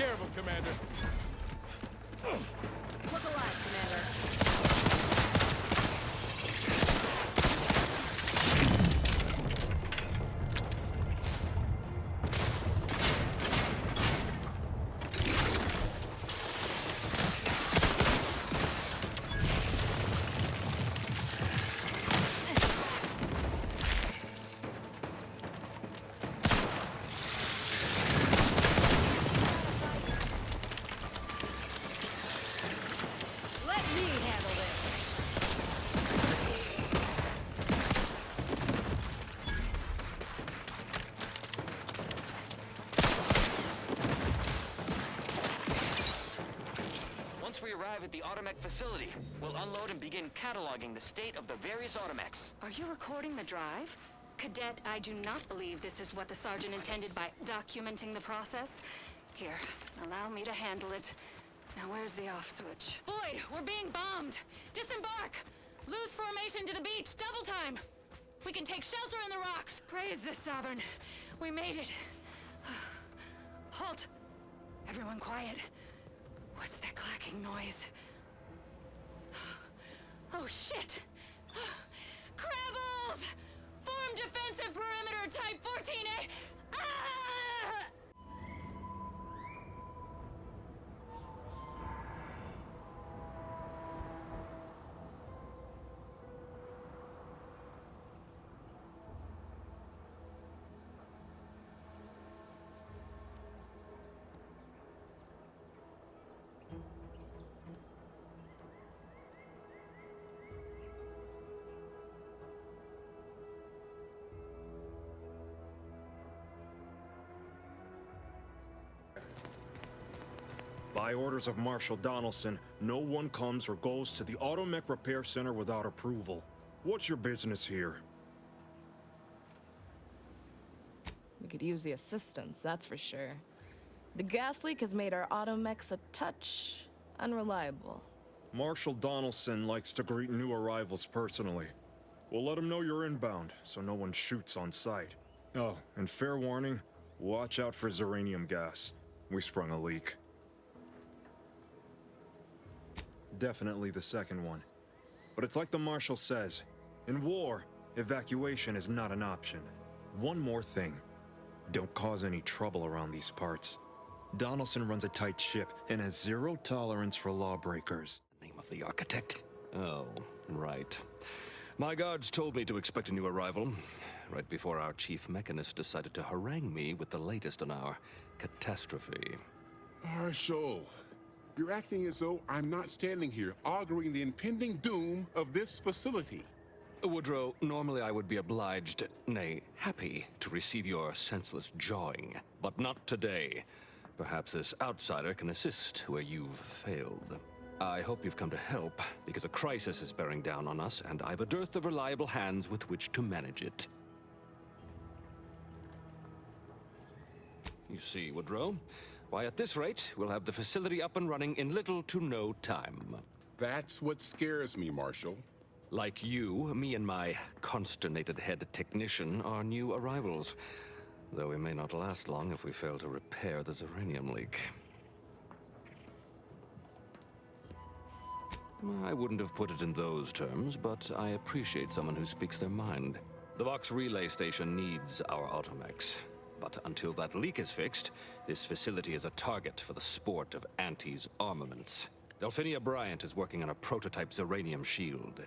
care of him, Commander. Look alive, Commander. Once we arrive at the automech facility, we'll unload and begin cataloging the state of the various automechs. Are you recording the drive? Cadet, I do not believe this is what the Sergeant intended by documenting the process. Here, allow me to handle it. Now where's the off switch? Boyd, we're being bombed! Disembark! Lose formation to the beach, double time! We can take shelter in the rocks! Praise the Sovereign! We made it! Halt! Everyone quiet. What's that clacking noise? Oh shit! Crabbles! Form defensive perimeter type 14A! Ah! By orders of Marshal Donaldson, no one comes or goes to the Automech Repair Center without approval. What's your business here? We could use the assistance, that's for sure. The gas leak has made our automechs a touch unreliable. Marshal Donaldson likes to greet new arrivals personally. We'll let him know you're inbound, so no one shoots on sight. Oh, and fair warning, watch out for Zeranium gas. We sprung a leak. Definitely the second one. But it's like the Marshal says, in war, evacuation is not an option. One more thing. Don't cause any trouble around these parts. Donaldson runs a tight ship and has zero tolerance for lawbreakers. Name of the architect? Oh, right. My guards told me to expect a new arrival, right before our chief mechanist decided to harangue me with the latest on our catastrophe. Marshal, you're acting as though I'm not standing here auguring the impending doom of this facility. Woodrow, normally I would be obliged, nay, happy, to receive your senseless jawing, but not today. Perhaps this outsider can assist where you've failed. I hope you've come to help, because a crisis is bearing down on us, and I've a dearth of reliable hands with which to manage it. You see, Woodrow, why at this rate, we'll have the facility up and running in little to no time. That's what scares me, Marshal. Like you, me and my consternated head technician are new arrivals, though we may not last long if we fail to repair the Zeranium leak. I wouldn't have put it in those terms, but I appreciate someone who speaks their mind. The Vox relay station needs our automechs, but until that leak is fixed, this facility is a target for the sport of Auntie's armaments. Delphinia Bryant is working on a prototype Zeranium shield.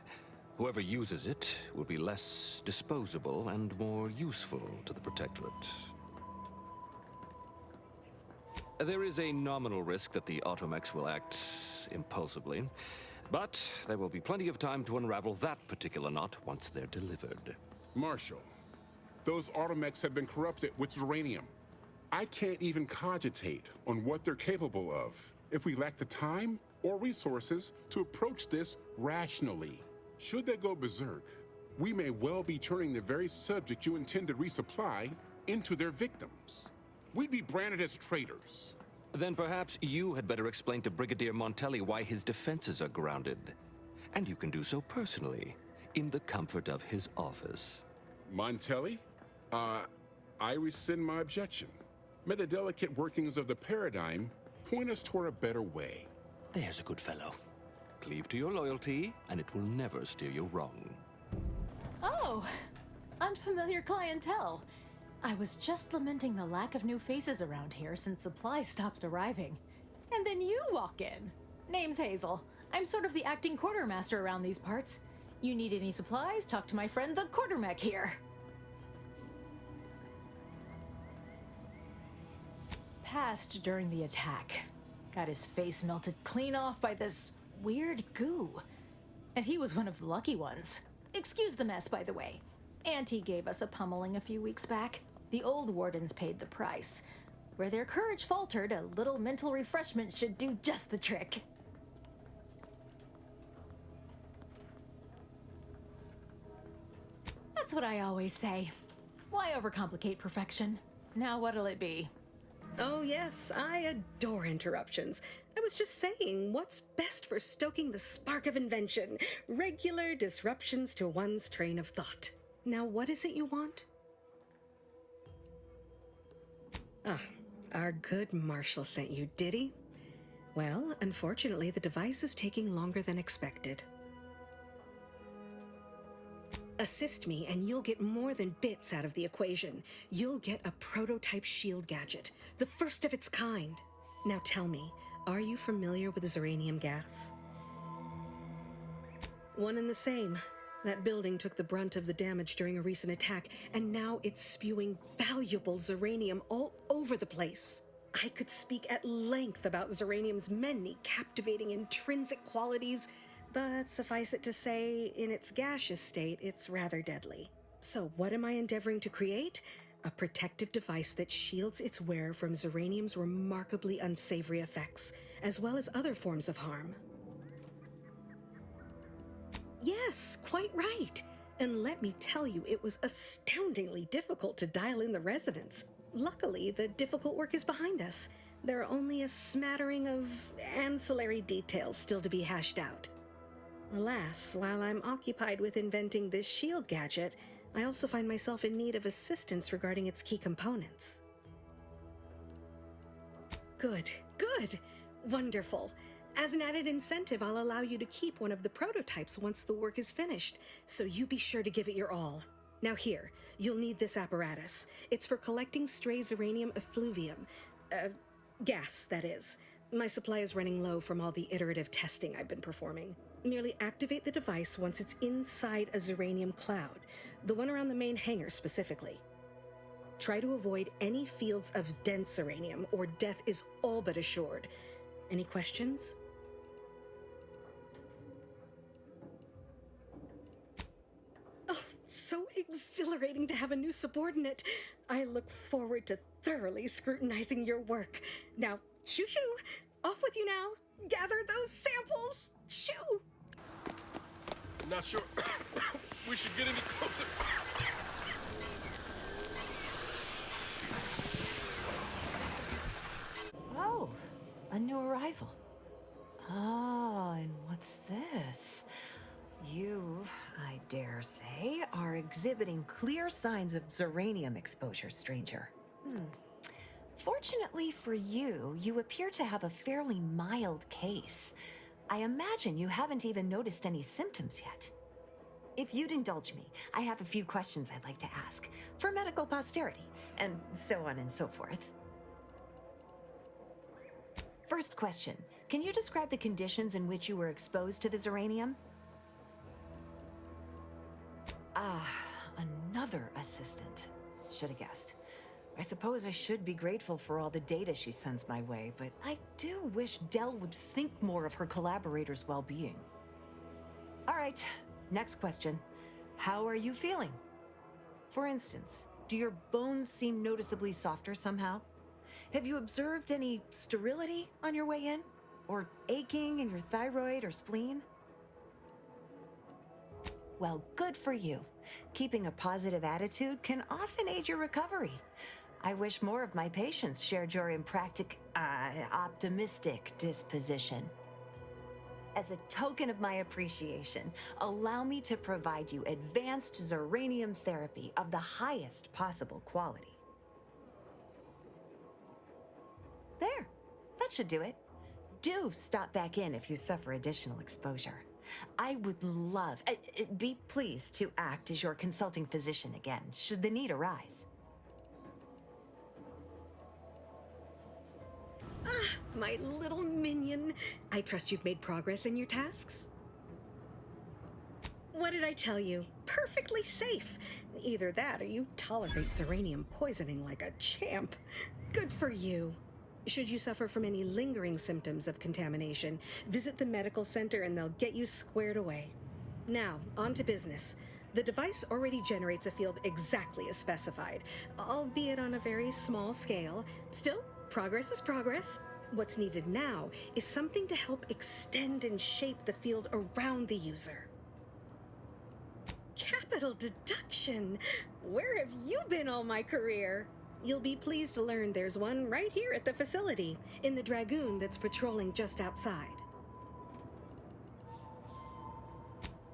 Whoever uses it will be less disposable and more useful to the Protectorate. There is a nominal risk that the automechs will act impulsively, but there will be plenty of time to unravel that particular knot once they're delivered. Marshal, those automechs have been corrupted with Zeranium. I can't even cogitate on what they're capable of if we lack the time or resources to approach this rationally. Should they go berserk, we may well be turning the very subject you intend to resupply into their victims. We'd be branded as traitors. Then perhaps you had better explain to Brigadier Montelli why his defenses are grounded. And you can do so personally, in the comfort of his office. Montelli? I rescind my objection. May the delicate workings of the paradigm Point us toward a better way. There's a good fellow. Cleave to your loyalty, and it will never steer you wrong. Oh, unfamiliar clientele. I was just lamenting the lack of new faces around here since supplies stopped arriving. And then you walk in. Name's Hazel. I'm sort of the acting quartermaster around these parts. You need any supplies, talk to my friend the quartermech here. Passed during the attack. Got his face melted clean off by this weird goo. And he was one of the lucky ones. Excuse the mess, by the way. Auntie gave us a pummeling a few weeks back. The old wardens paid the price. Where their courage faltered, a little mental refreshment should do just the trick. That's what I always say. Why overcomplicate perfection? Now what'll it be? Oh, yes, I adore interruptions. I was just saying, what's best for stoking the spark of invention? Regular disruptions to one's train of thought. Now, what is it you want? Ah, our good Marshall sent you, did he? Well, unfortunately, the device is taking longer than expected. Assist me, and you'll get more than bits out of the equation. You'll get a prototype shield gadget, the first of its kind. Now tell me, are you familiar with Zeranium gas? One and the same. That building took the brunt of the damage during a recent attack, and now it's spewing valuable Zeranium all over the place. I could speak at length about Zeranium's many captivating intrinsic qualities, but suffice it to say, in its gaseous state, it's rather deadly. So what am I endeavoring to create? A protective device that shields its wearer from Zeranium's remarkably unsavory effects, as well as other forms of harm. Yes, quite right. And let me tell you, it was astoundingly difficult to dial in the resonance. Luckily, the difficult work is behind us. There are only a smattering of ancillary details still to be hashed out. Alas, while I'm occupied with inventing this shield gadget, I also find myself in need of assistance regarding its key components. Good. Wonderful. As an added incentive, I'll allow you to keep one of the prototypes once the work is finished, so you be sure to give it your all. Now here, you'll need this apparatus. It's for collecting stray Zeranium effluvium. Gas, that is. My supply is running low from all the iterative testing I've been performing. Merely activate the device once it's inside a Zeranium cloud, the one around the main hangar specifically. Try to avoid any fields of dense Zeranium, or death is all but assured. Any questions? Oh, so exhilarating to have a new subordinate. I look forward to thoroughly scrutinizing your work. Now, shoo-shoo! Off with you now! Gather those samples! Shoo! Not sure we should get any closer. Oh, a new arrival. Oh, and what's this? You, I dare say, are exhibiting clear signs of Zeranium exposure, stranger. Fortunately for you, you appear to have a fairly mild case. I imagine you haven't even noticed any symptoms yet. If you'd indulge me, I have a few questions I'd like to ask, for medical posterity, and so on and so forth. First question, can you describe the conditions in which you were exposed to the Zeranium? Ah, another assistant. Should have guessed. I suppose I should be grateful for all the data she sends my way, but I do wish Dell would think more of her collaborators' well-being. All right, next question. How are you feeling? For instance, do your bones seem noticeably softer somehow? Have you observed any sterility on your way in? Or aching in your thyroid or spleen? Well, good for you. Keeping a positive attitude can often aid your recovery. I wish more of my patients shared your optimistic disposition. As a token of my appreciation, allow me to provide you advanced Zeranium therapy of the highest possible quality. There, That should do it. Do stop back in if you suffer additional exposure. I would love, be pleased to act as your consulting physician again, should the need arise. Ah, my little minion. I trust you've made progress in your tasks? What did I tell you? Perfectly safe. Either that or you tolerate Zeranium poisoning like a champ. Good for you. Should you suffer from any lingering symptoms of contamination, visit the medical center and they'll get you squared away. Now, on to business. The device already generates a field exactly as specified, albeit on a very small scale. Still, progress is progress. What's needed now is something to help extend and shape the field around the user. Capital deduction! Where have you been all my career? You'll be pleased to learn there's one right here at the facility, in the Dragoon that's patrolling just outside.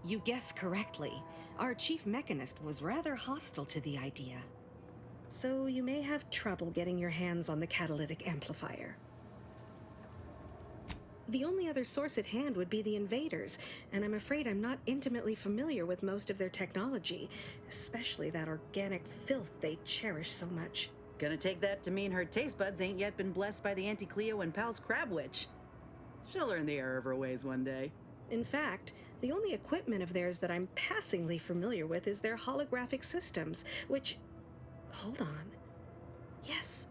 You guessed correctly. Our chief mechanist was rather hostile to the idea. So you may have trouble getting your hands on the catalytic amplifier. The only other source at hand would be the invaders, and I'm afraid I'm not intimately familiar with most of their technology, especially that organic filth they cherish so much. Gonna take that to mean her taste buds ain't yet been blessed by the Auntie Cleo and Pal's Crab Witch. She'll learn the error of her ways one day. In fact, the only equipment of theirs that I'm passingly familiar with is their holographic systems, which... Hold on. Yes,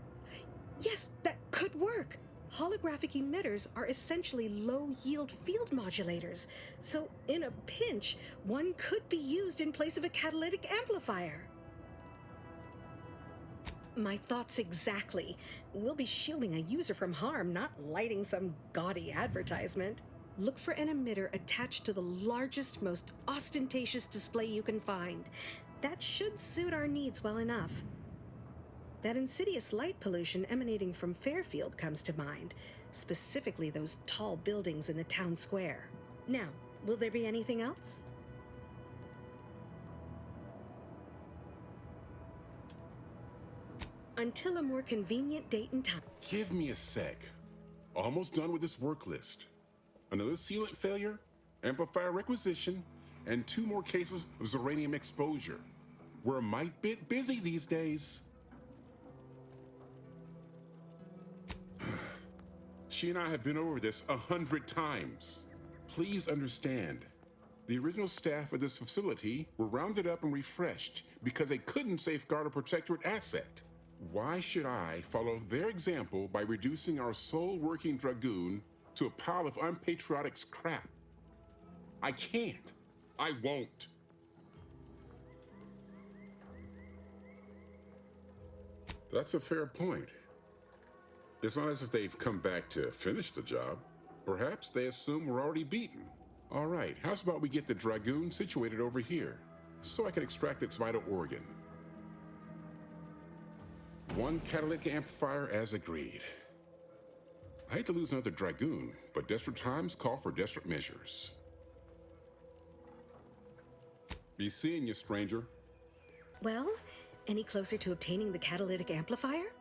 that could work! Holographic emitters are essentially low-yield field modulators, so in a pinch, one could be used in place of a catalytic amplifier. My thoughts exactly. We'll be shielding a user from harm, not lighting some gaudy advertisement. Look for an emitter attached to the largest, most ostentatious display you can find. That should suit our needs well enough. That insidious light pollution emanating from Fairfield comes to mind, specifically those tall buildings in the town square. Now, will there be anything else? Until a more convenient date and time. Give me a sec. Almost done with this work list. Another sealant failure, amplifier requisition, and 2 more cases of Zeranium exposure. We're a mite bit busy these days. She and I have been over this 100 times. Please understand, the original staff of this facility were rounded up and refreshed because they couldn't safeguard a protectorate asset. Why should I follow their example by reducing our sole working Dragoon to a pile of unpatriotic scrap? I can't. I won't. That's a fair point. It's not as if they've come back to finish the job. Perhaps they assume we're already beaten. All right, how's about we get the Dragoon situated over here, so I can extract its vital organ? 1 catalytic amplifier as agreed. I hate to lose another Dragoon, but desperate times call for desperate measures. Be seeing you, stranger. Well, any closer to obtaining the catalytic amplifier?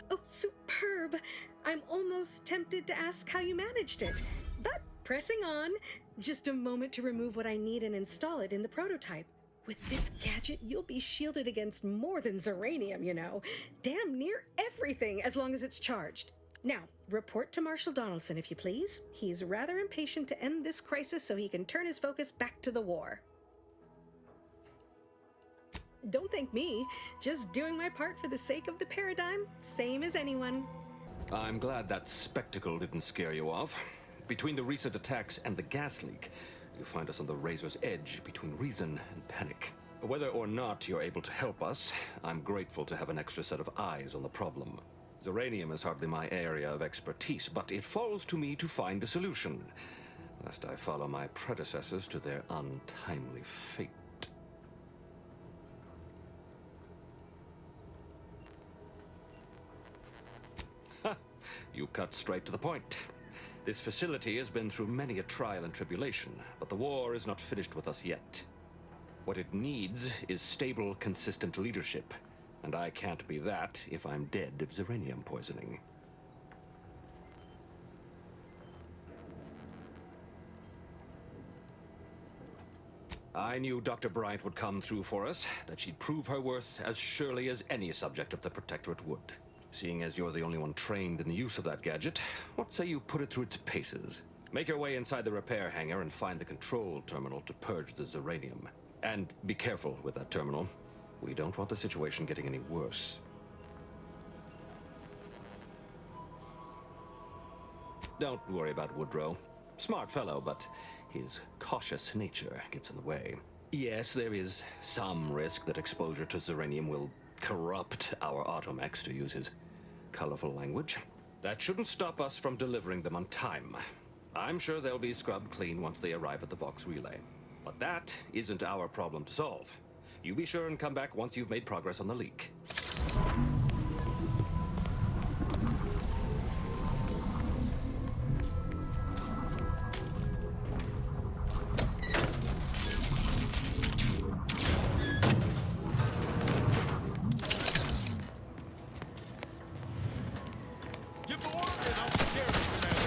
Oh, superb! I'm almost tempted to ask how you managed it. But pressing on, just a moment to remove what I need and install it in the prototype. With this gadget, you'll be shielded against more than Zeranium, you know. Damn near everything, as long as it's charged. Now, report to Marshal Donaldson, if you please. He's rather impatient to end this crisis so he can turn his focus back to the war. Don't thank me. Just doing my part for the sake of the paradigm, same as anyone. I'm glad that spectacle didn't scare you off. Between the recent attacks and the gas leak, you find us on the razor's edge between reason and panic. Whether or not you're able to help us, I'm grateful to have an extra set of eyes on the problem. Zeranium is hardly my area of expertise, but it falls to me to find a solution, lest I follow my predecessors to their untimely fate. You cut straight to the point. This facility has been through many a trial and tribulation, but the war is not finished with us yet. What it needs is stable, consistent leadership. And I can't be that if I'm dead of xeranium poisoning. I knew Dr. Bryant would come through for us, that she'd prove her worth as surely as any subject of the Protectorate would. Seeing as you're the only one trained in the use of that gadget, what say you put it through its paces? Make your way inside the repair hangar and find the control terminal to purge the xeranium. And be careful with that terminal. We don't want the situation getting any worse. Don't worry about Woodrow. Smart fellow, but his cautious nature gets in the way. Yes, there is some risk that exposure to xeranium will corrupt our automechs, to use his colorful language. That shouldn't stop us from delivering them on time. I'm sure they'll be scrubbed clean once they arrive at the Vox relay. But that isn't our problem to solve. You be sure and come back once you've made progress on the leak. Give the order and I'll take care of it, Commander.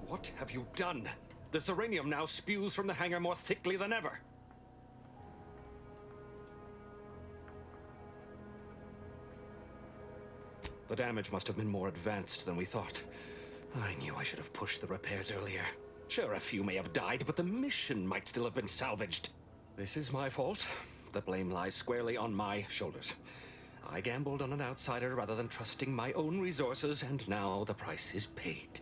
What have you done? The xeranium now spews from the hangar more thickly than ever. The damage must have been more advanced than we thought. I knew I should have pushed the repairs earlier. Sure, a few may have died, but the mission might still have been salvaged. This is my fault. The blame lies squarely on my shoulders. I gambled on an outsider rather than trusting my own resources, and now the price is paid.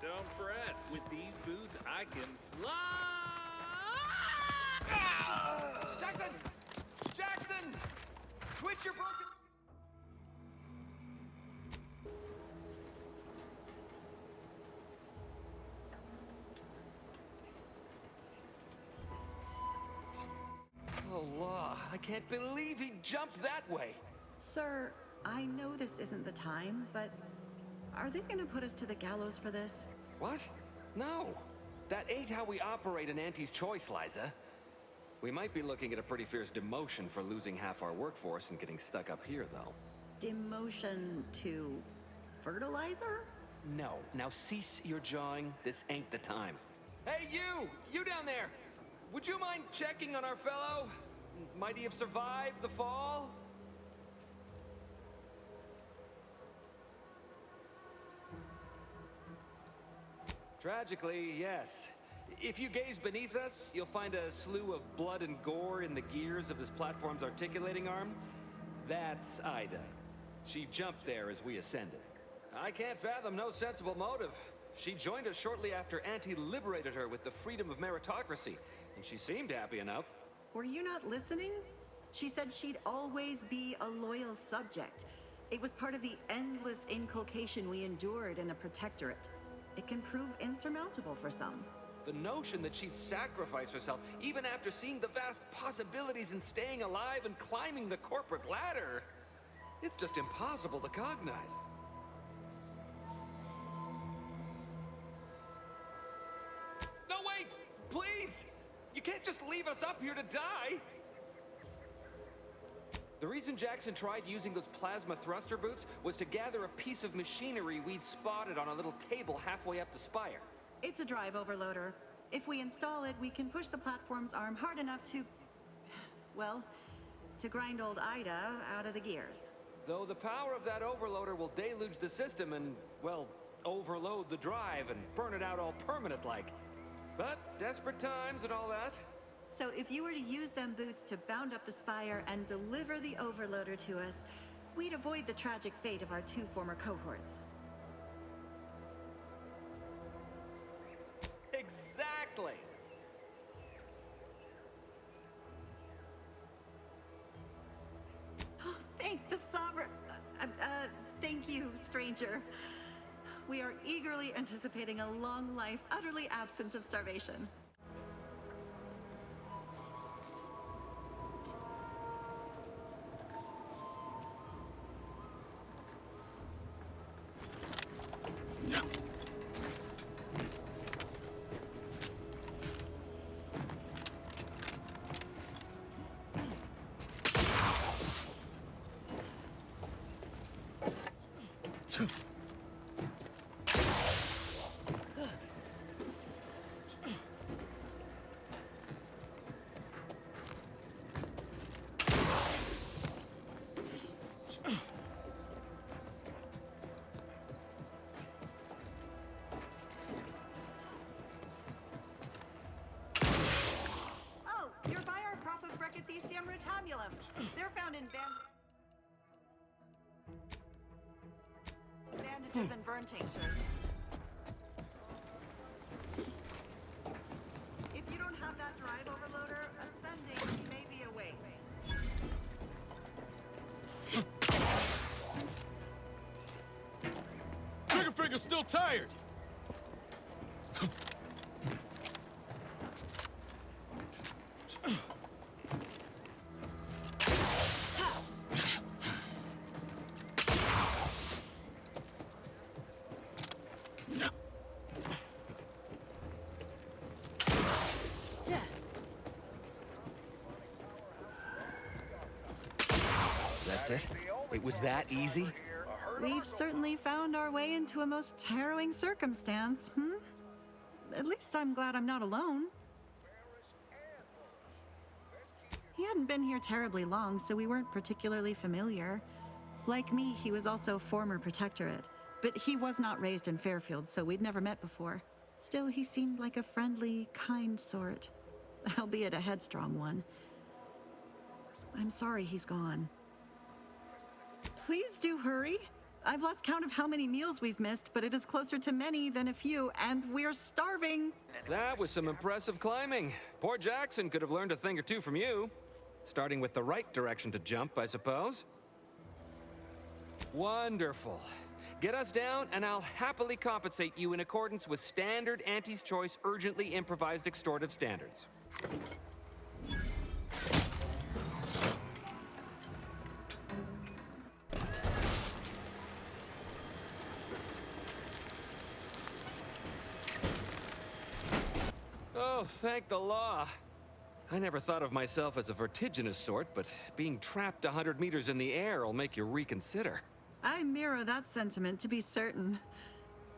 Don't fret. With these boots, I can fly! Jackson! Jackson! Switch your broken... Oh, law. I can't believe he jumped that way. Sir, I know this isn't the time, but are they gonna put us to the gallows for this? What? No. That ain't how we operate in Auntie's Choice, Liza. We might be looking at a pretty fierce demotion for losing half our workforce and getting stuck up here, though. Demotion to fertilizer? No. Now cease your jawing. This ain't the time. Hey, you! You down there! Would you mind checking on our fellow? Might he have survived the fall? Tragically, yes. If you gaze beneath us, you'll find a slew of blood and gore in the gears of this platform's articulating arm. That's Ida. She jumped there as we ascended. I can't fathom no sensible motive. She joined us shortly after Auntie liberated her with the freedom of meritocracy, and she seemed happy enough. Were you not listening? She said she'd always be a loyal subject. It was part of the endless inculcation we endured in the Protectorate. It can prove insurmountable for some. The notion that she'd sacrifice herself, even after seeing the vast possibilities in staying alive and climbing the corporate ladder, it's just impossible to cognize. No, wait! Please! You can't just leave us up here to die! The reason Jackson tried using those plasma thruster boots was to gather a piece of machinery we'd spotted on a little table halfway up the spire. It's a drive overloader. If we install it, we can push the platform's arm hard enough to... well, to grind old Ida out of the gears. Though the power of that overloader will deluge the system and, well, overload the drive and burn it out all permanent-like. But desperate times and all that. So if you were to use them boots to bound up the spire and deliver the overloader to us, we'd avoid the tragic fate of our 2 former cohorts. Exactly! Oh, thank the Sovereign... thank you, stranger. We are eagerly anticipating a long life utterly absent of starvation. They're found in bandages and burn tinctures. If you don't have that drive overloader, ascending may be a waste. Trigger finger's still tired! That's it? It was that easy? We've certainly found our way into a most harrowing circumstance, At least I'm glad I'm not alone. He hadn't been here terribly long, so we weren't particularly familiar. Like me, he was also former Protectorate, but he was not raised in Fairfield, so we'd never met before. Still, he seemed like a friendly, kind sort, albeit a headstrong one. I'm sorry he's gone. Please do hurry. I've lost count of how many meals we've missed, but it is closer to many than a few, and we're starving. That was some impressive climbing. Poor Jackson could have learned a thing or two from you. Starting with the right direction to jump, I suppose. Wonderful. Get us down, and I'll happily compensate you in accordance with standard Auntie's Choice urgently improvised extortive standards. Oh, thank the law. I never thought of myself as a vertiginous sort, but being trapped 100 meters in the air will make you reconsider. I mirror that sentiment, to be certain.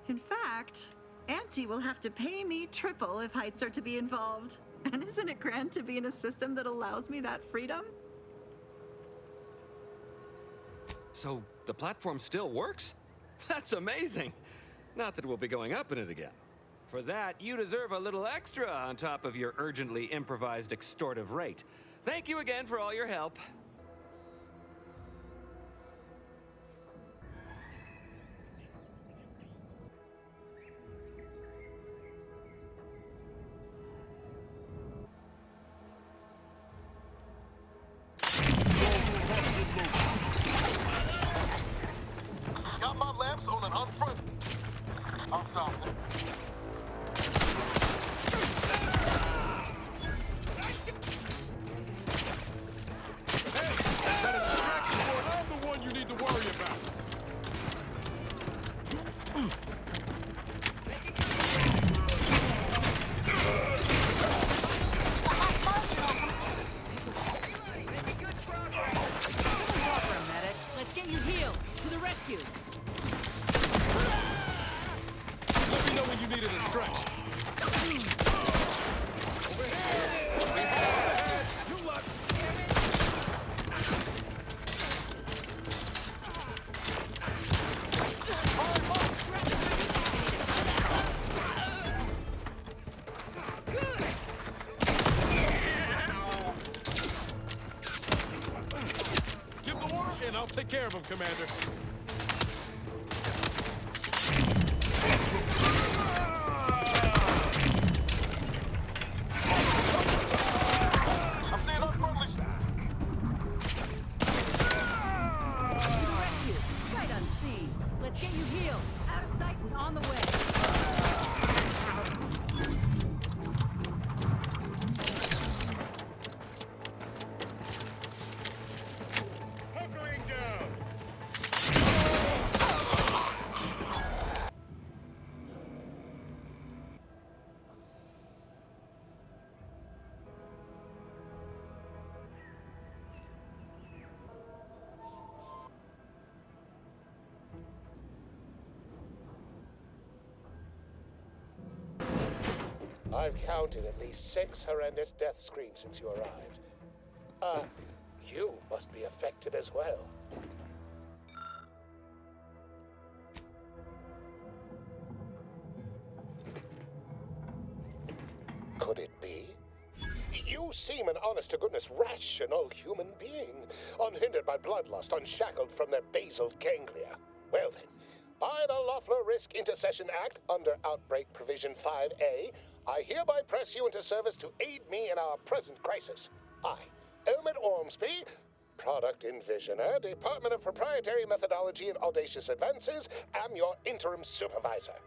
In fact, Auntie will have to pay me triple if heights are to be involved. And isn't it grand to be in a system that allows me that freedom? So, the platform still works? That's amazing! Not that we'll be going up in it again. For that, you deserve a little extra on top of your urgently improvised extortive rate. Thank you again for all your help. attempts on an unfront. I'll stop them. Hey, got a distraction point. I'm the one you need to worry about. Let's get you healed. To the rescue. Let me know when you need a distraction. Over here! You lot! Give the word and I'll take care of him, Commander. Right on scene. Let's get you healed. Out of sight and on the way. Hunkering down! I've counted at least 6 horrendous death screams since you arrived. You must be affected as well. Could it be? You seem an honest-to-goodness rational human being, unhindered by bloodlust, unshackled from their basal ganglia. Well then, by the Loeffler Risk Intercession Act, under Outbreak Provision 5A, I hereby press you into service to aid me in our present crisis. I, Elmet Ormsby, Product Envisioner, Department of Proprietary Methodology and Audacious Advances, am your interim supervisor.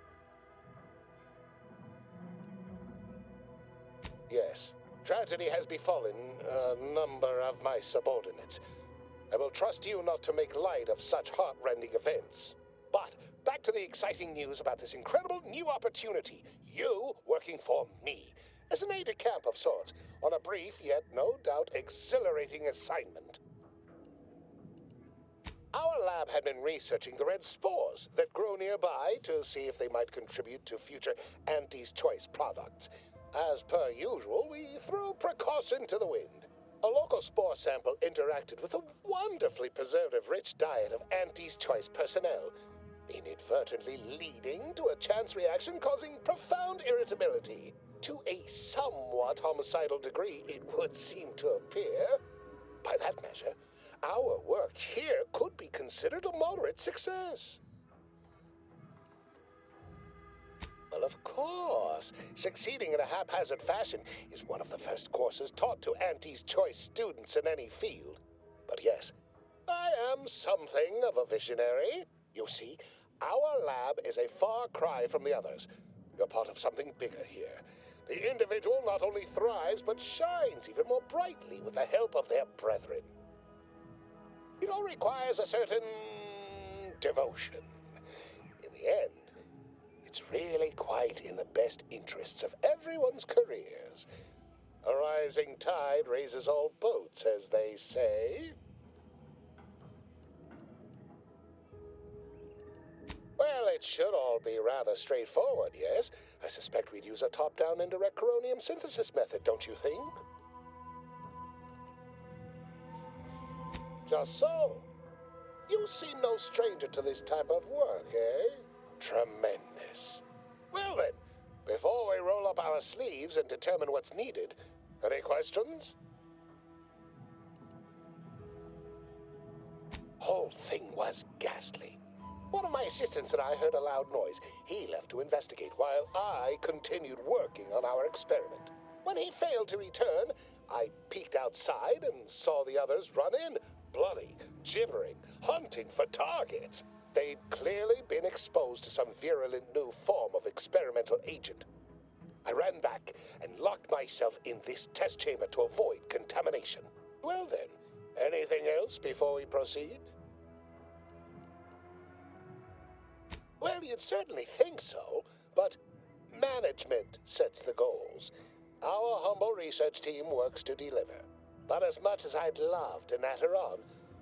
Yes, tragedy has befallen a number of my subordinates. I will trust you not to make light of such heart-rending events. But back to the exciting news about this incredible new opportunity. You working for me, as an aide-de-camp of sorts, on a brief yet no doubt exhilarating assignment. Our lab had been researching the red spores that grow nearby to see if they might contribute to future Auntie's Choice products. As per usual, we threw precaution to the wind. A local spore sample interacted with a wonderfully preservative-rich diet of Auntie's Choice personnel, inadvertently leading to a chance reaction causing profound irritability. To a somewhat homicidal degree, it would seem to appear. By that measure, our work here could be considered a moderate success. Well, of course, succeeding in a haphazard fashion is one of the first courses taught to Auntie's Choice students in any field. But yes, I am something of a visionary. You see, our lab is a far cry from the others. You're part of something bigger here. The individual not only thrives, but shines even more brightly with the help of their brethren. It all requires a certain devotion. In the end, it's really quite in the best interests of everyone's careers. A rising tide raises all boats, as they say. Well, it should all be rather straightforward, yes? I suspect we'd use a top-down indirect coronium synthesis method, don't you think? Just so. You seem no stranger to this type of work, eh? Tremendous. Well then, before we roll up our sleeves and determine what's needed, any questions? Whole thing was ghastly. One of my assistants and I heard a loud noise. He left to investigate while I continued working on our experiment. When he failed to return, I peeked outside and saw the others run in, bloody, gibbering, hunting for targets. they'd clearly been exposed to some virulent new form of experimental agent. I ran back and locked myself in this test chamber to avoid contamination. Well then, anything else before we proceed? Well, you'd certainly think so, but management sets the goals. Our humble research team works to deliver. But as much as I'd love to natter on,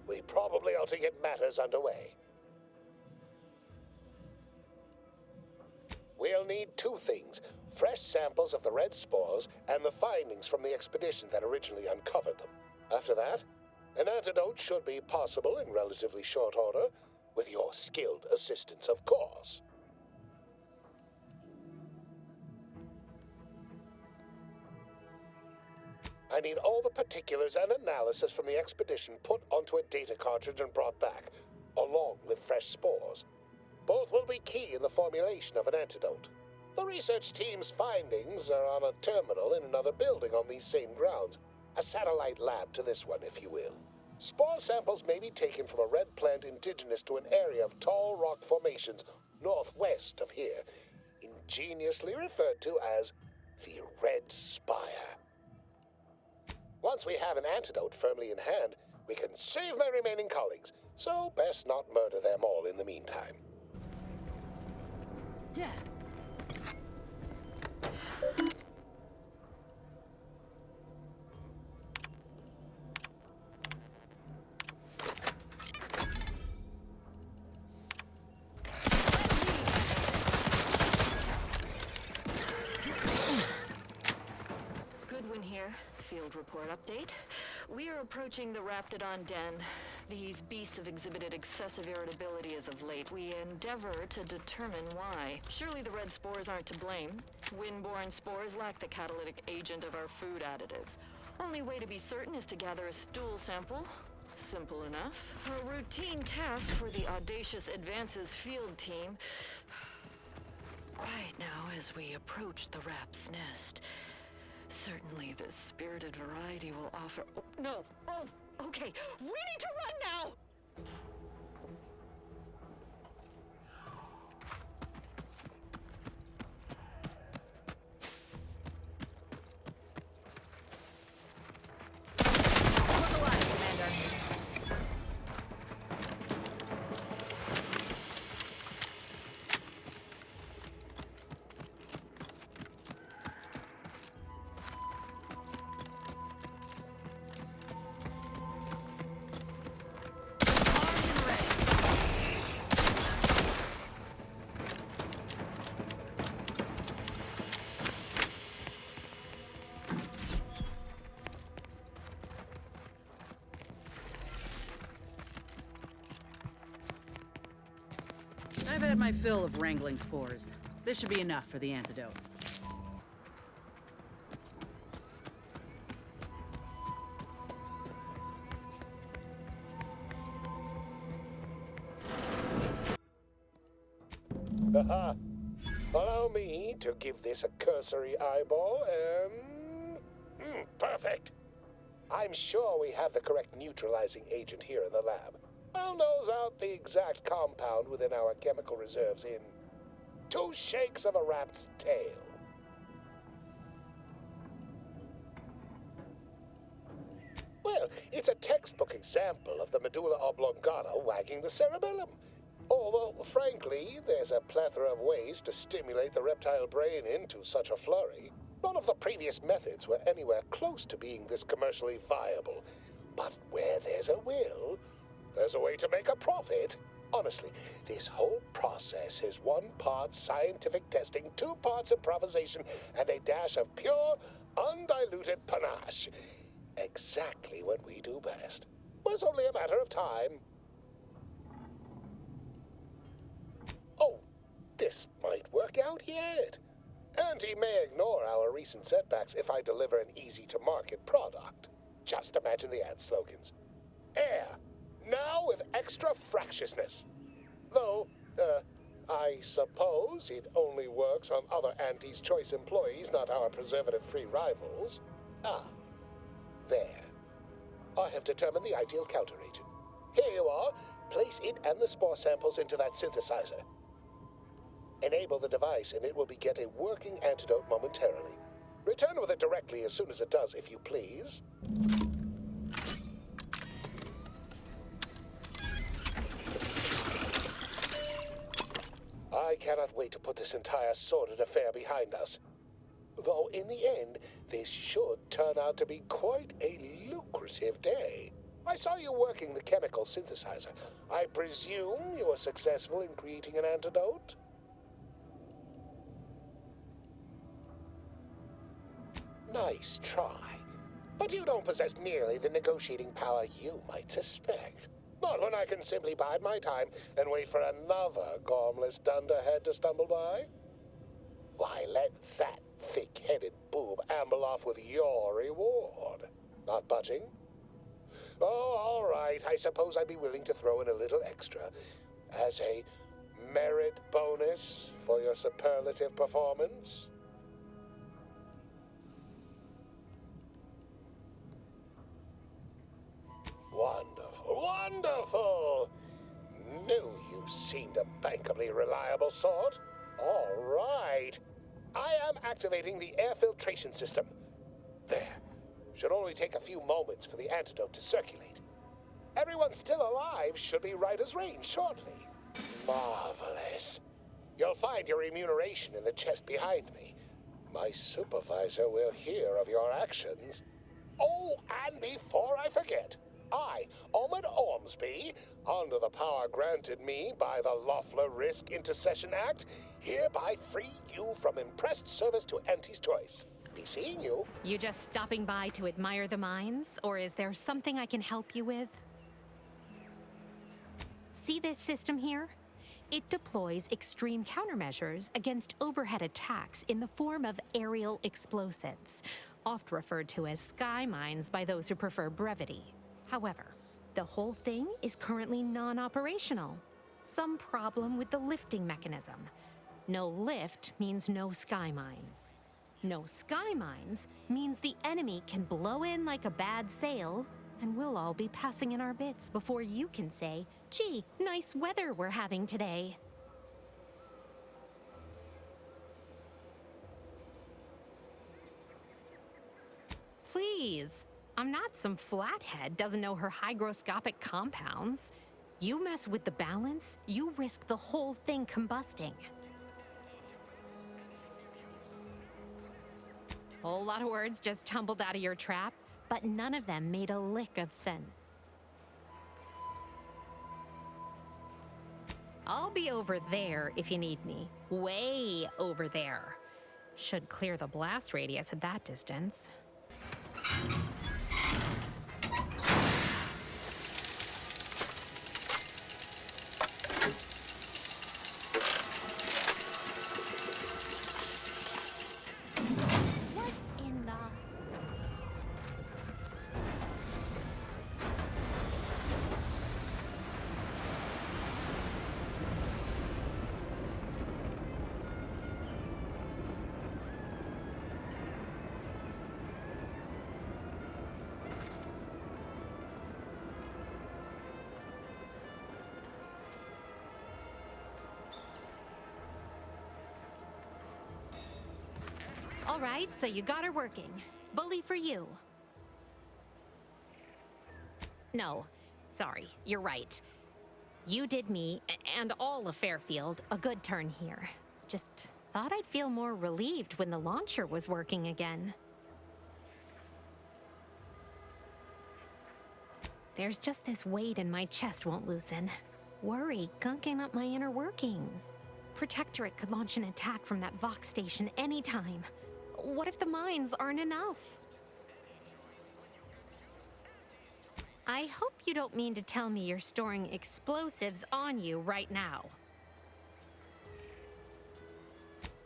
we probably ought to get matters underway. We'll need two things: fresh samples of the red spores and the findings from the expedition that originally uncovered them. After that, an antidote should be possible in relatively short order, with your skilled assistance, of course. I need all the particulars and analysis from the expedition put onto a data cartridge and brought back, along with fresh spores. Both will be key in the formulation of an antidote. The research team's findings are on a terminal in another building on these same grounds. A satellite lab to this one, if you will. Spore samples may be taken from a red plant indigenous to an area of tall rock formations northwest of here, ingeniously referred to as the Red Spire. Once we have an antidote firmly in hand, we can save my remaining colleagues, so best not murder them all in the meantime. Yeah. Goodwin here. Field report update. We are approaching the Raptidon Den. These beasts have exhibited excessive irritability as of late. We endeavor to determine why. Surely the red spores aren't to blame. Wind-borne spores lack the catalytic agent of our food additives. Only way to be certain is to gather a stool sample. Simple enough. A routine task for the Audacious Advances field team. Right now, as we approach the rap's nest, certainly the spirited variety will offer... Oh, no! Oh, okay. We need to run now! Look alive, Commander. I've had my fill of wrangling spores. This should be enough for the antidote. Haha. Allow me to give this a cursory eyeball and... perfect. I'm sure we have the correct neutralizing agent here in the lab. I'll nose out the exact compound within our chemical reserves in 2 shakes of a rat's tail. Well, it's a textbook example of the medulla oblongata wagging the cerebellum. Although, frankly, there's a plethora of ways to stimulate the reptile brain into such a flurry. None of the previous methods were anywhere close to being this commercially viable. But where there's a will, there's a way to make a profit. Honestly, this whole process is 1 part scientific testing, 2 parts improvisation, and a dash of pure, undiluted panache. Exactly what we do best. Well, it's only a matter of time. Oh, this might work out yet. Auntie may ignore our recent setbacks if I deliver an easy-to-market product. Just imagine the ad slogans. Air, now with extra fractiousness. Though, I suppose it only works on other Auntie's Choice employees, not our preservative-free rivals. Ah, there. I have determined the ideal counteragent. Here you are. place it and the spore samples into that synthesizer. Enable the device and it will begin a working antidote momentarily. Return with it directly as soon as it does, if you please. I cannot wait to put this entire sordid affair behind us. Though in the end, this should turn out to be quite a lucrative day. I saw you working the chemical synthesizer. I presume you were successful in creating an antidote? Nice try. But you don't possess nearly the negotiating power you might suspect. Not when I can simply bide my time and wait for another gormless dunderhead to stumble by. Why, let that thick-headed boob amble off with your reward. Not budging? Oh, all right. I suppose I'd be willing to throw in a little extra as a merit bonus for your superlative performance. Wonderful, wonderful! Knew you seemed a bankably reliable sort. All right. I am activating the air filtration system. There. Should only take a few moments for the antidote to circulate. Everyone still alive should be right as rain shortly. Marvelous. You'll find your remuneration in the chest behind me. My supervisor will hear of your actions. Oh, and before I forget, I, Omid Ormsby, under the power granted me by the Loeffler Risk Intercession Act, hereby free you from impressed service to Auntie's choice. Be seeing you. You just stopping by to admire the mines, or is there something I can help you with? See this system here? It deploys extreme countermeasures against overhead attacks in the form of aerial explosives, oft referred to as sky mines by those who prefer brevity. However, the whole thing is currently non-operational. Some problem with the lifting mechanism. No lift means no sky mines. No sky mines means the enemy can blow in like a bad sail, and we'll all be passing in our bits before you can say, "Gee, nice weather we're having today." Please, I'm not some flathead doesn't know her hygroscopic compounds. You mess with the balance, you risk the whole thing combusting. Whole lot of words just tumbled out of your trap, but none of them made a lick of sense. I'll be over there if you need me. Way over there. Should clear the blast radius at that distance. All right, so you got her working. Bully for you. No, sorry, you're right. You did me, and all of Fairfield, a good turn here. Just thought I'd feel more relieved when the launcher was working again. There's just this weight in my chest won't loosen. Worry gunking up my inner workings. Protectorate could launch an attack from that Vox station anytime. What if the mines aren't enough? I hope you don't mean to tell me you're storing explosives on you right now.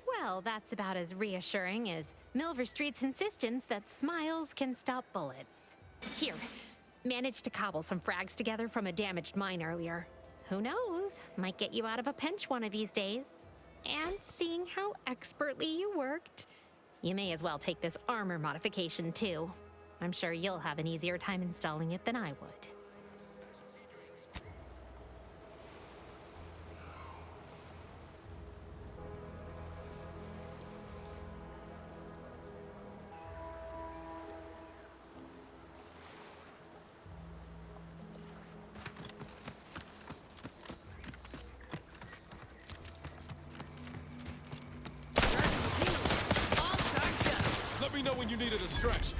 Well, that's about as reassuring as Milver Street's insistence that smiles can stop bullets. Here, managed to cobble some frags together from a damaged mine earlier. Who knows? Might get you out of a pinch one of these days. And seeing how expertly you worked, you may as well take this armor modification too. I'm sure you'll have an easier time installing it than I would. when you needed a stretch.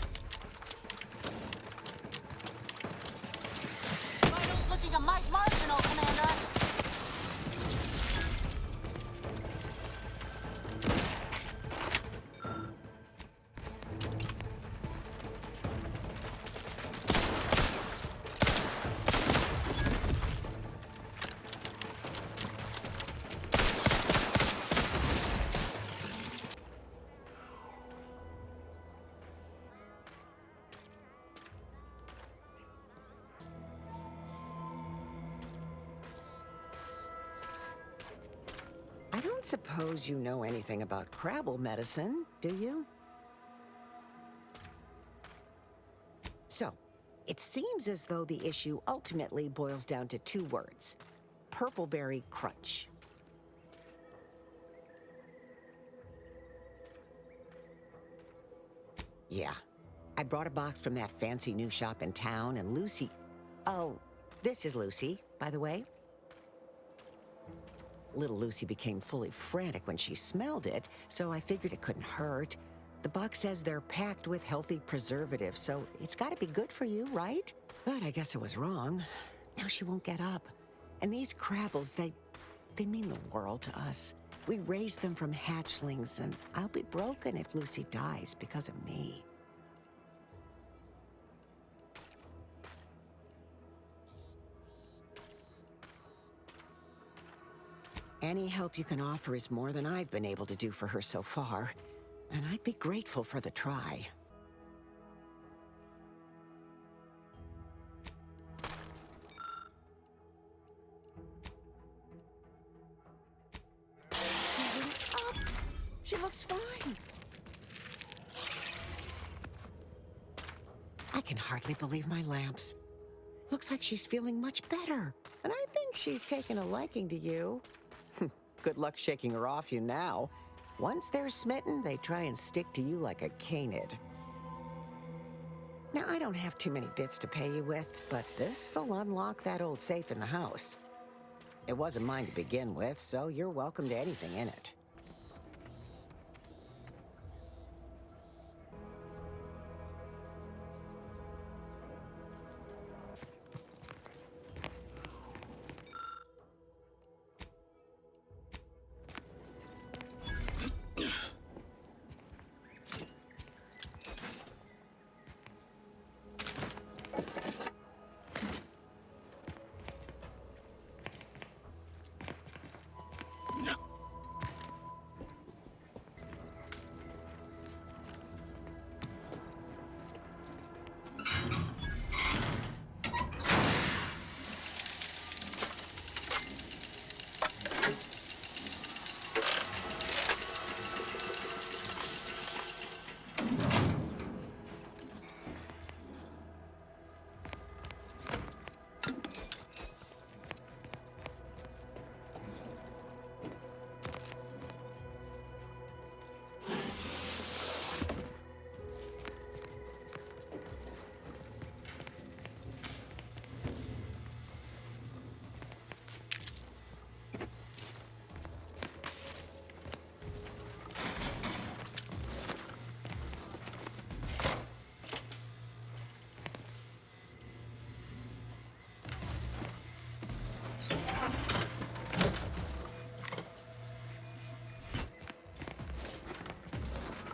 Vitals looking a mite marginal, Commander. I don't suppose you know anything about Crabble medicine, do you? So, it seems as though the issue ultimately boils down to two words: Purpleberry Crunch. Yeah, I brought a box from that fancy new shop in town, and Lucy... Oh, this is Lucy, by the way. Little Lucy became fully frantic when she smelled it, so I figured it couldn't hurt. The box says they're packed with healthy preservatives, so it's gotta be good for you, right? But I guess I was wrong. Now she won't get up. And these Crabbles, they mean the world to us. We raised them from hatchlings, and I'll be broken if Lucy dies because of me. Any help you can offer is more than I've been able to do for her so far, and I'd be grateful for the try. She looks fine. I can hardly believe my lamps. Looks like she's feeling much better, and I think she's taken a liking to you. Good luck shaking her off you now. Once they're smitten, they try and stick to you like a canid. Now, I don't have too many bits to pay you with, but this'll unlock that old safe in the house. It wasn't mine to begin with, so you're welcome to anything in it.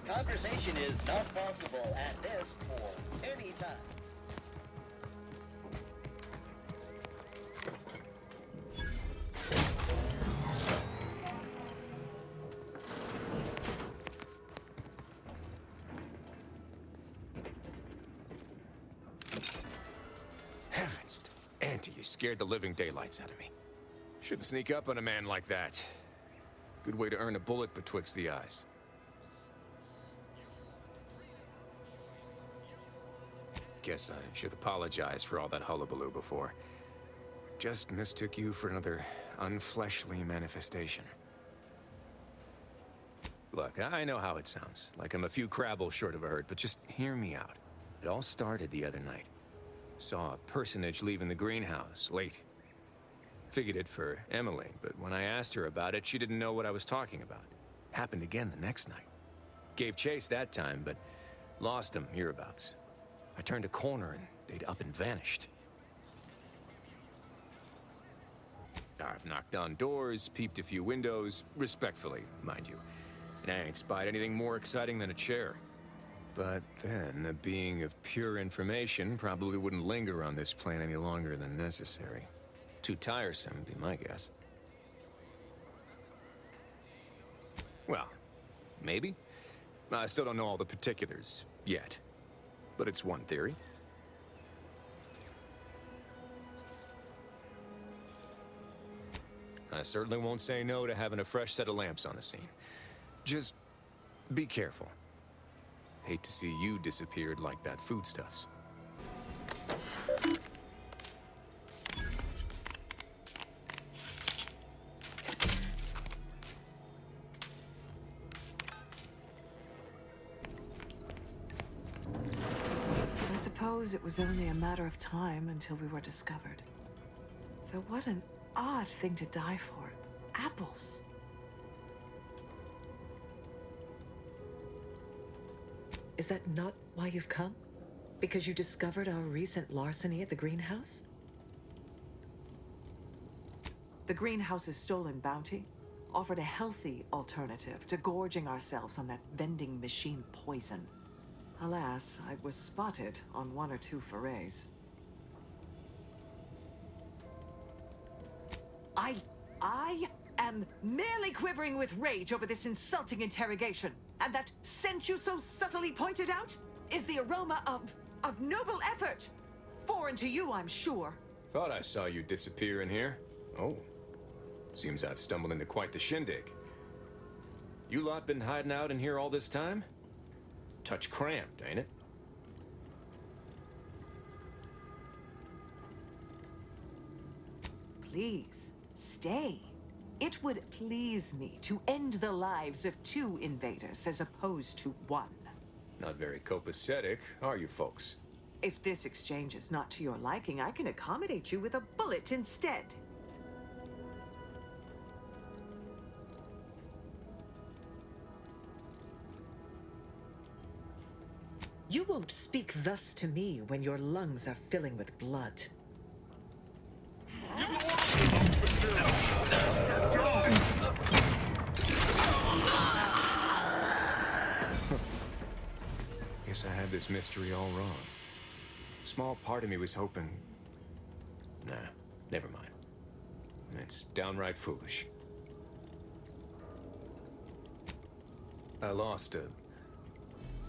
Conversation is not possible at this or any time. Heavens, Auntie, you scared the living daylights out of me. Shouldn't sneak up on a man like that. Good way to earn a bullet betwixt the eyes. Guess I should apologize for all that hullabaloo before. Just mistook you for another unfleshly manifestation. Look, I know how it sounds, like I'm a few Crabbles short of a hurt, but just hear me out. It all started the other night. Saw a personage leaving the greenhouse, late. Figured it for Emily, but when I asked her about it, she didn't know what I was talking about. Happened again the next night. Gave chase that time, but Lost them hereabouts. I turned a corner and they'd up and vanished. I've knocked on doors, peeped a few windows, respectfully, mind you. And I ain't spied anything more exciting than a chair. But then, a being of pure information probably wouldn't linger on this plane any longer than necessary. Too tiresome, would be my guess. Well, maybe. I still don't know all the particulars, yet. But it's one theory. I certainly won't say no to having a fresh set of lamps on the scene. Just be careful. Hate to see you disappeared like that foodstuffs. I suppose it was only a matter of time until we were discovered. Though what an odd thing to die for. Apples. Is that not why you've come? Because you discovered our recent larceny at the greenhouse? The greenhouse's stolen bounty offered a healthy alternative to gorging ourselves on that vending machine poison. Alas, I was spotted on 1 or 2 forays. I am merely quivering with rage over this insulting interrogation. And that scent you so subtly pointed out is the aroma of noble effort. Foreign to you, I'm sure. Thought I saw you disappear in here. Oh. Seems I've stumbled into quite the shindig. You lot been hiding out in here all this time? Touch cramped, ain't it? Please, stay. It would please me to end the lives of 2 invaders as opposed to 1. Not very copacetic, are you folks? If this exchange is not to your liking, I can accommodate you with a bullet instead. You won't speak thus to me when your lungs are filling with blood. Guess I had this mystery all wrong. Small part of me was hoping... Nah, never mind. It's downright foolish. I lost a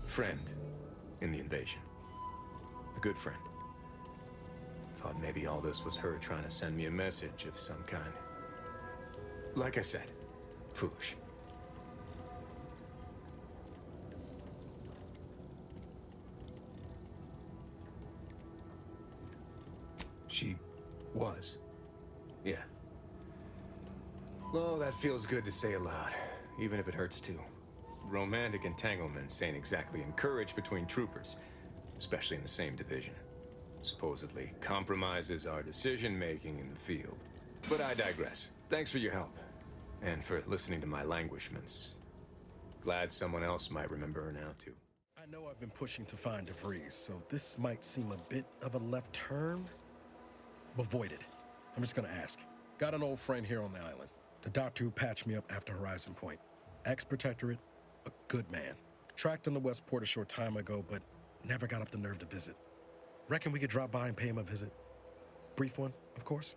friend in the invasion. A good friend. Thought maybe all this was her trying to send me a message of some kind. Like I said, foolish. She was. Yeah. Oh, that feels good to say aloud, even if it hurts too. Romantic entanglements ain't exactly encouraged between troopers, especially in the same division. Supposedly compromises our decision-making in the field. But I digress. Thanks for your help, and for listening to my languishments. Glad someone else might remember her now, too. I know I've been pushing to find DeVries, so this might seem a bit of a left turn, but void it. I'm just gonna ask. Got an old friend here on the island. The doctor who patched me up after Horizon Point. Ex-protectorate, a good man. Tracked him to Westport a short time ago, but never got up the nerve to visit. Reckon we could drop by and pay him a visit? Brief one, of course.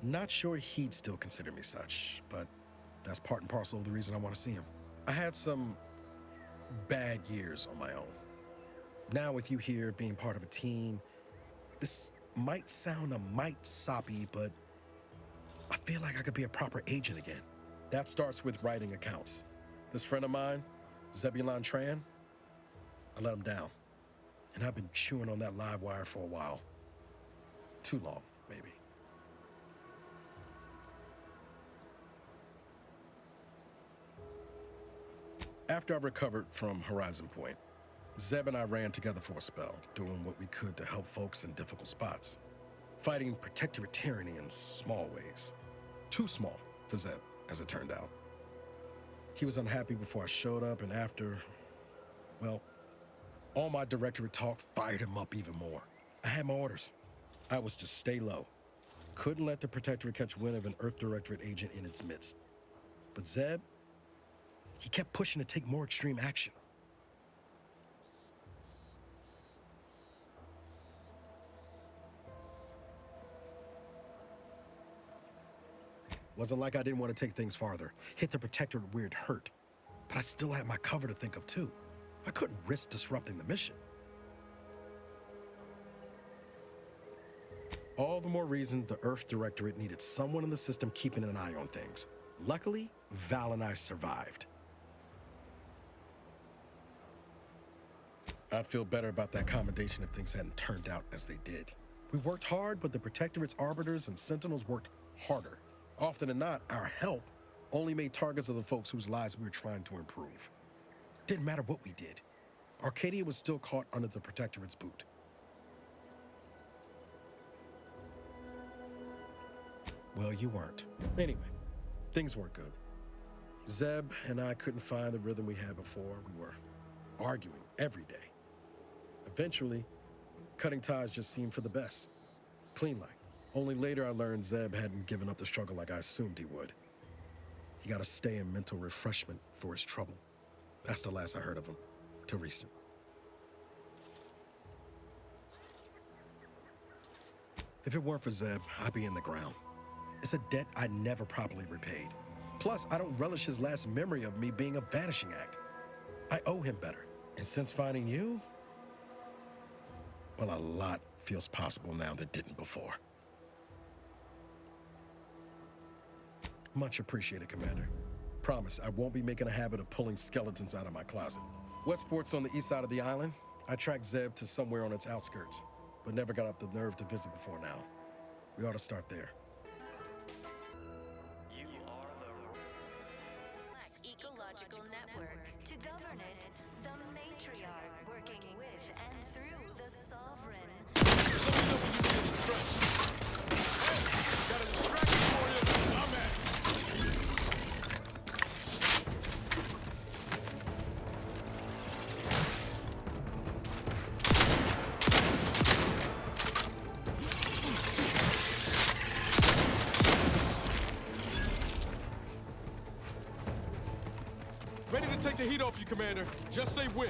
Not sure he'd still consider me such, but that's part and parcel of the reason I want to see him. I had some bad years on my own. Now with you here being part of a team, this might sound a mite soppy, but I feel like I could be a proper agent again. That starts with writing accounts. This friend of mine, Zebulon Tran, I let him down. And I've been chewing on that live wire for a while. Too long, maybe. After I recovered from Horizon Point, Zeb and I ran together for a spell, doing what we could to help folks in difficult spots. fighting protectorate tyranny in small ways. Too small for Zeb, as it turned out. He was unhappy before I showed up, and after, well, all my directorate talk fired him up even more. I had my orders. I was to stay low. Couldn't let the Protectorate catch wind of an Earth Directorate agent in its midst. But Zeb, he kept pushing to take more extreme action. Wasn't like I didn't want to take things farther, hit the Protectorate where it hurt. But I still had my cover to think of too. I couldn't risk disrupting the mission. All the more reason the Earth Directorate needed someone in the system keeping an eye on things. Luckily, Val and I survived. I'd feel better about that commendation if things hadn't turned out as they did. We worked hard, but the Protectorate's Arbiters and Sentinels worked harder. Often than not, our help only made targets of the folks whose lives we were trying to improve. Didn't matter what we did. Arcadia was still caught under the Protectorate's boot. Well, you weren't. Anyway, things weren't good. Zeb and I couldn't find the rhythm we had before. We were arguing every day. Eventually, cutting ties just seemed for the best. Clean like. Only later I learned Zeb hadn't given up the struggle like I assumed he would. He got to stay in mental refreshment for his trouble. That's the last I heard of him, till recent. If it weren't for Zeb, I'd be in the ground. It's a debt I never properly repaid. Plus, I don't relish his last memory of me being a vanishing act. I owe him better. And since finding you, well, a lot feels possible now that didn't before. Much appreciated, Commander. Promise, I won't be making a habit of pulling skeletons out of my closet. Westport's on the east side of the island. I tracked Zeb to somewhere on its outskirts, but never got up the nerve to visit before now. We ought to start there. You are the ecological network. To govern it, the matriarch working with and through the sovereign. Got a distraction for you. I'm at. Ready to take the heat off you, Commander. Just say when.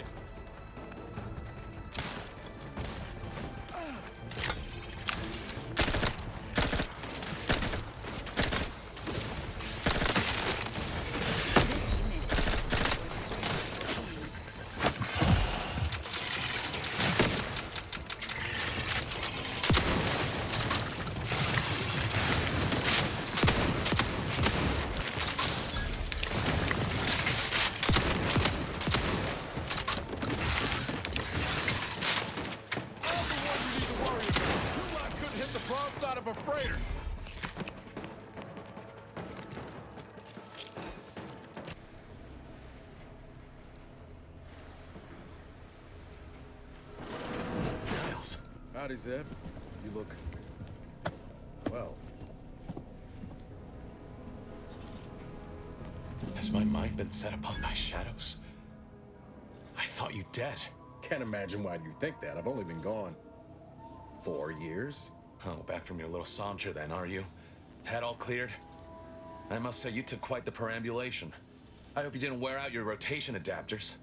Broadside of a freighter. Niles. Howdy, Zeb. You look... well. Has my mind been set upon by shadows? I thought you dead. Can't imagine why you think that. I've only been gone 4 years. Oh, back from your little saunter then, are you? Head all cleared? I must say, you took quite the perambulation. I hope you didn't wear out your rotation adapters.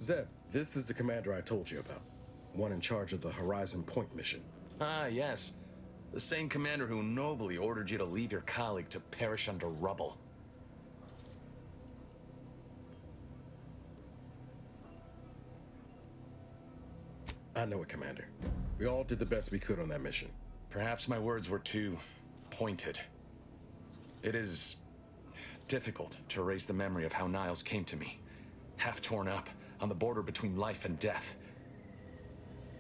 Zeb, this is the commander I told you about. One in charge of the Horizon Point mission. Ah, yes. The same commander who nobly ordered you to leave your colleague to perish under rubble. I know it, Commander. We all did the best we could on that mission. Perhaps my words were too pointed. It is difficult to erase the memory of how Niles came to me. Half torn up, on the border between life and death.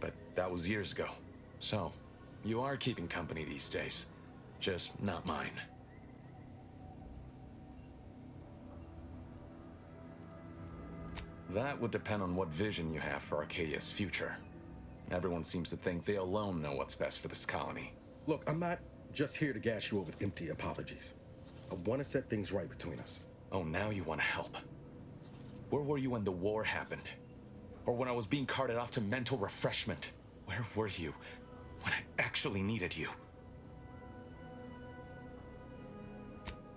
But that was years ago. So, you are keeping company these days. Just not mine. That would depend on what vision you have for Arcadia's future. Everyone seems to think they alone know what's best for this colony. Look, I'm not just here to gas you up with empty apologies. I want to set things right between us. Oh, now you want to help. Where were you when the war happened? Or when I was being carted off to mental refreshment? Where were you when I actually needed you?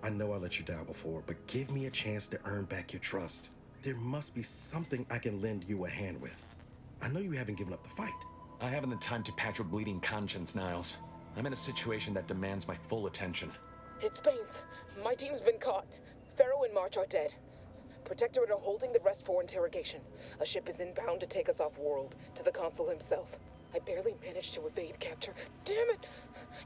I know I let you down before, but give me a chance to earn back your trust. There must be something I can lend you a hand with. I know you haven't given up the fight. I haven't the time to patch your bleeding conscience, Niles. I'm in a situation that demands my full attention. It's Baines. My team's been caught. Pharaoh and March are dead. Protectorate are holding the rest for interrogation. A ship is inbound to take us off-world, to the consul himself. I barely managed to evade capture. Damn it!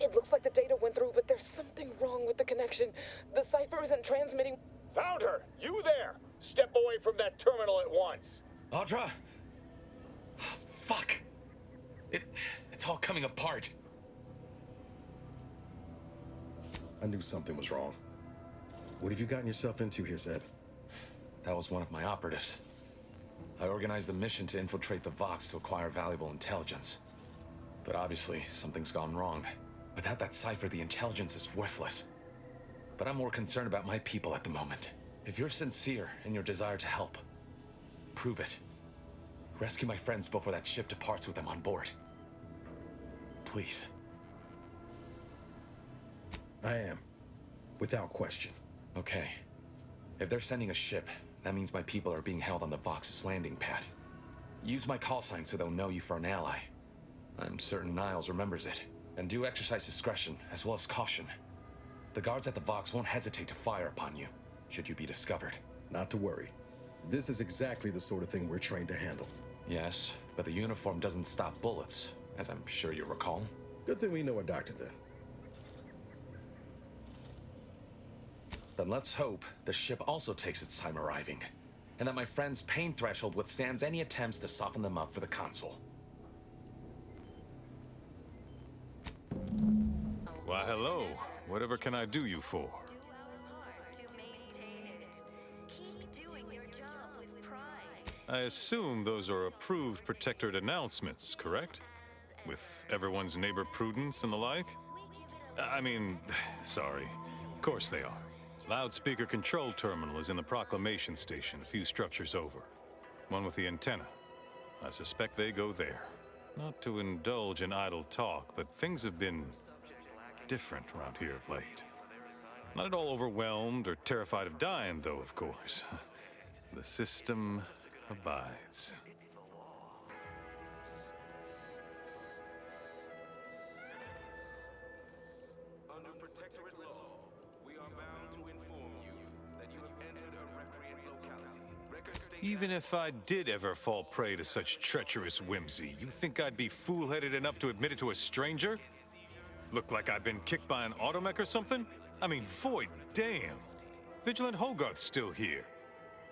It looks like the data went through, but there's something wrong with the connection. The cipher isn't transmitting. Found her! You there! Step away from that terminal at once! Audra! Fuck! It's all coming apart. I knew something was wrong. What have you gotten yourself into here, Zed? That was one of my operatives. I organized a mission to infiltrate the Vox to acquire valuable intelligence. But obviously, something's gone wrong. Without that cipher, the intelligence is worthless. But I'm more concerned about my people at the moment. If you're sincere in your desire to help, prove it. Rescue my friends before that ship departs with them on board. Please. I am. Without question. Okay. If they're sending a ship, that means my people are being held on the Vox's landing pad. Use my call sign so they'll know you for an ally. I'm certain Niles remembers it. And do exercise discretion, as well as caution. The guards at the Vox won't hesitate to fire upon you, should you be discovered. Not to worry. This is exactly the sort of thing we're trained to handle. Yes, but the uniform doesn't stop bullets, as I'm sure you recall. Good thing we know a doctor then. Then let's hope the ship also takes its time arriving, and that my friend's pain threshold withstands any attempts to soften them up for the consul. Why, hello. Whatever can I do you for? I assume those are approved Protectorate announcements, correct? With everyone's neighbor prudence and the like? I mean, sorry. Of course they are. Loudspeaker control terminal is in the proclamation station a few structures over. One with the antenna. I suspect they go there. Not to indulge in idle talk, but things have been different around here of late. Not at all overwhelmed or terrified of dying, though, of course. The system abides. Under Protectorate law, we are bound to inform you that you have entered a recreant locality. Even if I did ever fall prey to such treacherous whimsy, you think I'd be fool-headed enough to admit it to a stranger? Look like I've been kicked by an automech or something? I mean, void damn. Vigilant Hogarth's still here.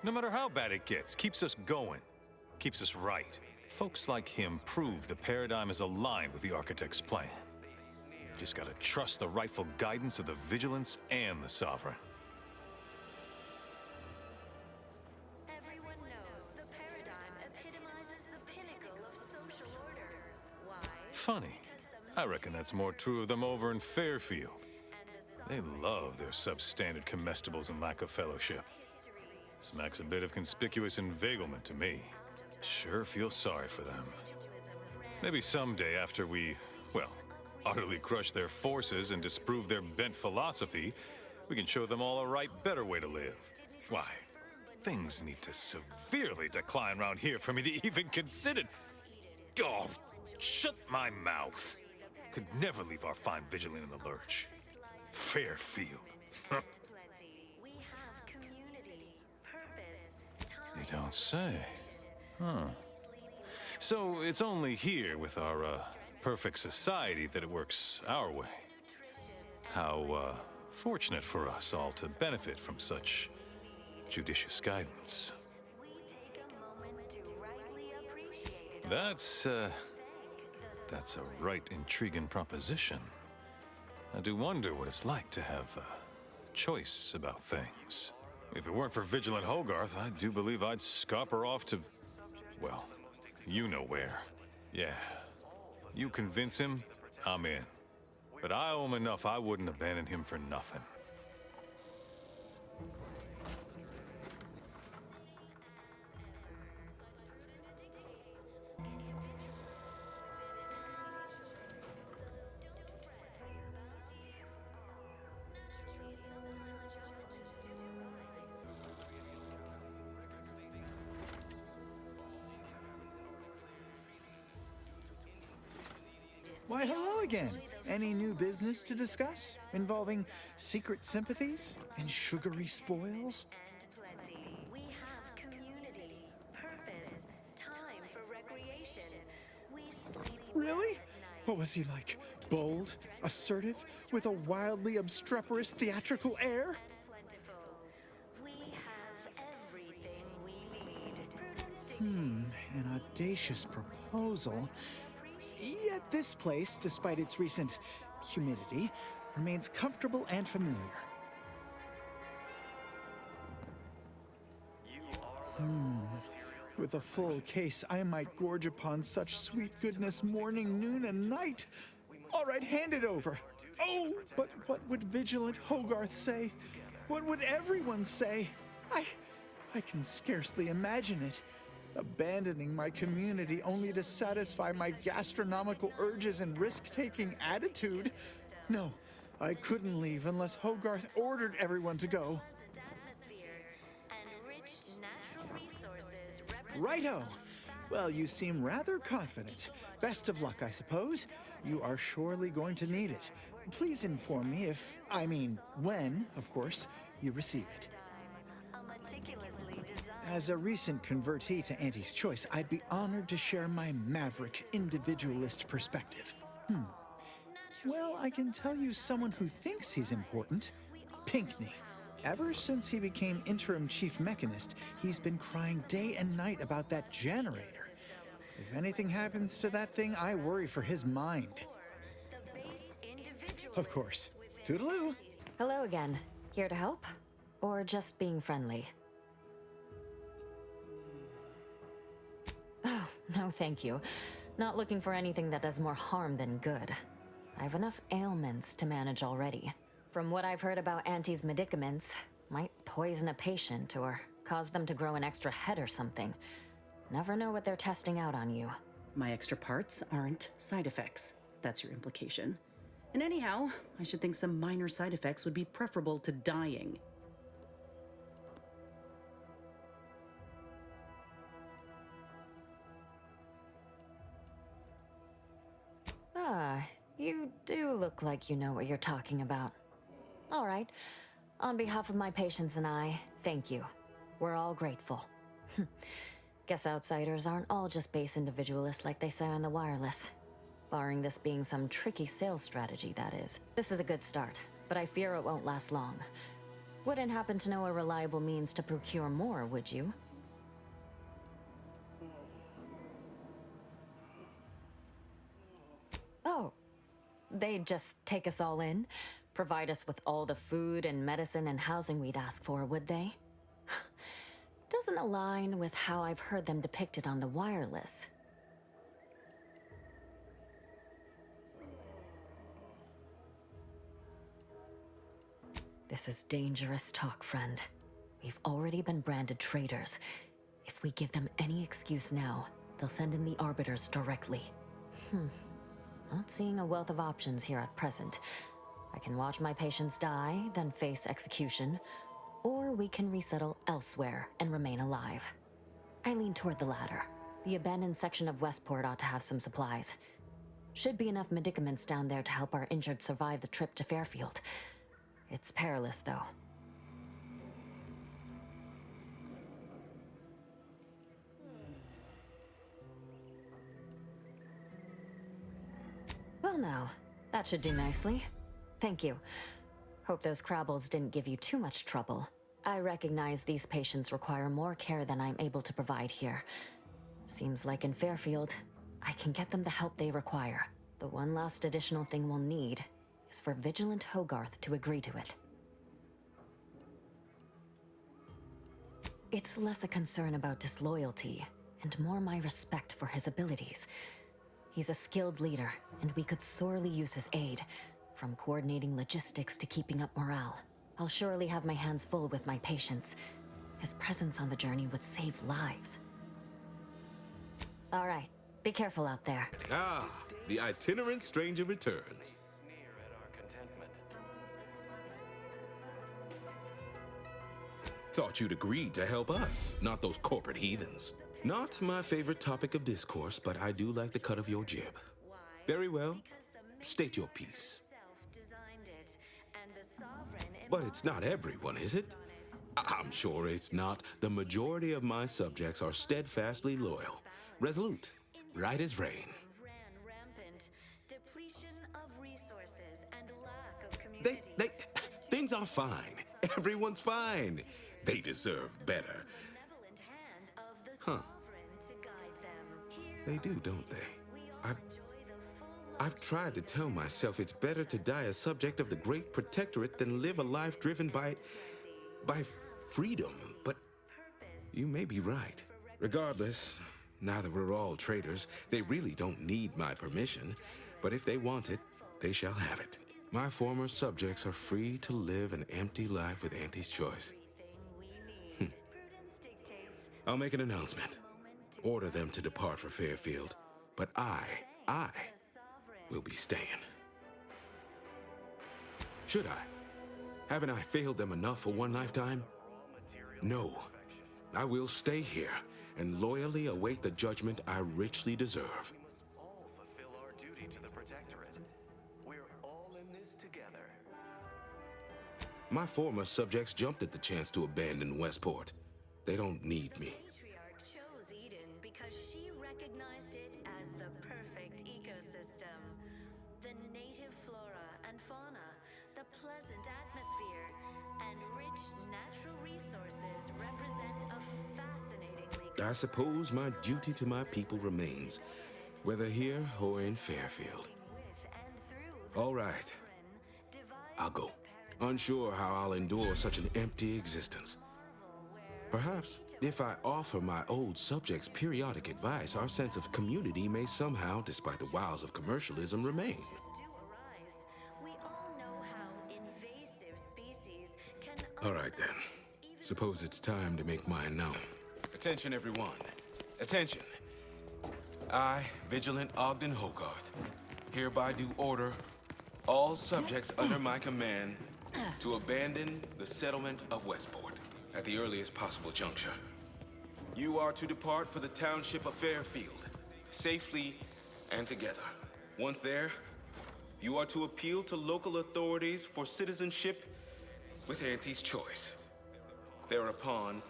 No matter how bad it gets, keeps us going. Keeps us right. Folks like him prove the paradigm is aligned with the Architect's plan. Just gotta trust the rightful guidance of the Vigilance and the Sovereign. Everyone knows the paradigm epitomizes the pinnacle of social order. Why? Funny. I reckon that's more true of them over in Fairfield. They love their substandard comestibles and lack of fellowship. Smacks a bit of conspicuous inveiglement to me. Sure feel sorry for them. Maybe someday after we, well, utterly crush their forces and disprove their bent philosophy, we can show them all a right, better way to live. Why, things need to severely decline around here for me to even consider. Oh, shut my mouth. Could never leave our fine Vigilant in the lurch. Fairfield. You don't say. Huh. So it's only here with our, perfect society that it works our way. How, fortunate for us all to benefit from such judicious guidance. That's a right intriguing proposition. I do wonder what it's like to have a choice about things. If it weren't for Vigilant Hogarth, I do believe I'd scupper off to... well, you know where. Yeah. You convince him, I'm in. But I owe him enough I wouldn't abandon him for nothing. Why, hello again. Any new business to discuss? Involving secret sympathies and sugary spoils? We have community, purpose, time for recreation. We sleep Really? What was he like? Bold, assertive, with a wildly obstreperous theatrical air? We have everything we need. An audacious proposal. Yet this place, despite its recent humidity, remains comfortable and familiar. With a full case, I might gorge upon such sweet goodness morning, noon, and night. All right, hand it over. Oh, but what would Vigilant Hogarth say? What would everyone say? I can scarcely imagine it. Abandoning my community only to satisfy my gastronomical urges and risk-taking attitude? No, I couldn't leave unless Hogarth ordered everyone to go. Righto! Well, you seem rather confident. Best of luck, I suppose. You are surely going to need it. Please inform me if, when, of course, you receive it. As a recent convertee to Auntie's Choice, I'd be honored to share my maverick, individualist perspective. Well, I can tell you someone who thinks he's important. Pinckney. Ever since he became interim chief mechanist, he's been crying day and night about that generator. If anything happens to that thing, I worry for his mind. Of course. Toodaloo. Hello again. Here to help? Or just being friendly? Oh, no thank you. Not looking for anything that does more harm than good. I have enough ailments to manage already. From what I've heard about Auntie's medicaments, might poison a patient or cause them to grow an extra head or something. Never know what they're testing out on you. My extra parts aren't side effects. That's your implication. And anyhow, I should think some minor side effects would be preferable to dying. Ah, you do look like you know what you're talking about. All right. On behalf of my patients and I, thank you. We're all grateful. Guess outsiders aren't all just base individualists like they say on the wireless. Barring this being some tricky sales strategy, that is. This is a good start, but I fear it won't last long. Wouldn't happen to know a reliable means to procure more, would you? Oh, they'd just take us all in? Provide us with all the food and medicine and housing we'd ask for, would they? Doesn't align with how I've heard them depicted on the wireless. This is dangerous talk, friend. We've already been branded traitors. If we give them any excuse now, they'll send in the Arbiters directly. Not seeing a wealth of options here at present. I can watch my patients die, then face execution, or we can resettle elsewhere and remain alive. I lean toward the latter. The abandoned section of Westport ought to have some supplies. Should be enough medicaments down there to help our injured survive the trip to Fairfield. It's perilous, though. Well now, that should do nicely. Thank you. Hope those Crabbles didn't give you too much trouble. I recognize these patients require more care than I'm able to provide here. Seems like in Fairfield, I can get them the help they require. The one last additional thing we'll need is for Vigilant Hogarth to agree to it. It's less a concern about disloyalty, and more my respect for his abilities. He's a skilled leader, and we could sorely use his aid, from coordinating logistics to keeping up morale. I'll surely have my hands full with my patients. His presence on the journey would save lives. All right, be careful out there. Ah, the itinerant stranger returns. Thought you'd agreed to help us, not those corporate heathens. Not my favorite topic of discourse, but I do like the cut of your jib. Very well. State your piece. But it's not everyone, is it? I'm sure it's not. The majority of my subjects are steadfastly loyal, resolute, right as rain. Things are fine. Everyone's fine. They deserve better. Huh. They do, don't they? I've tried to tell myself it's better to die a subject of the Great Protectorate than live a life driven by freedom, but you may be right. Regardless, now that we're all traitors, they really don't need my permission, but if they want it, they shall have it. My former subjects are free to live an empty life with Auntie's choice. I'll make an announcement. Order them to depart for Fairfield, but I will be staying. Should I? Haven't I failed them enough for one lifetime? No. I will stay here and loyally await the judgment I richly deserve. All fulfill our duty to the Protectorate. We're all in this together. My former subjects jumped at the chance to abandon Westport. They don't need me. Because she recognized it as the perfect ecosystem. The native flora and fauna, the pleasant atmosphere, and rich natural resources represent a fascinatingly... I suppose my duty to my people remains, whether here or in Fairfield. All right. I'll go. Unsure how I'll endure such an empty existence. Perhaps, if I offer my old subjects periodic advice, our sense of community may somehow, despite the wiles of commercialism, remain. All right, then. Suppose it's time to make mine known. Attention, everyone. Attention. I, Vigilant Ogden Hogarth, hereby do order all subjects under my command to abandon the settlement of Westport at the earliest possible juncture. You are to depart for the township of Fairfield, safely and together. Once there, you are to appeal to local authorities for citizenship with Auntie's choice. Thereupon,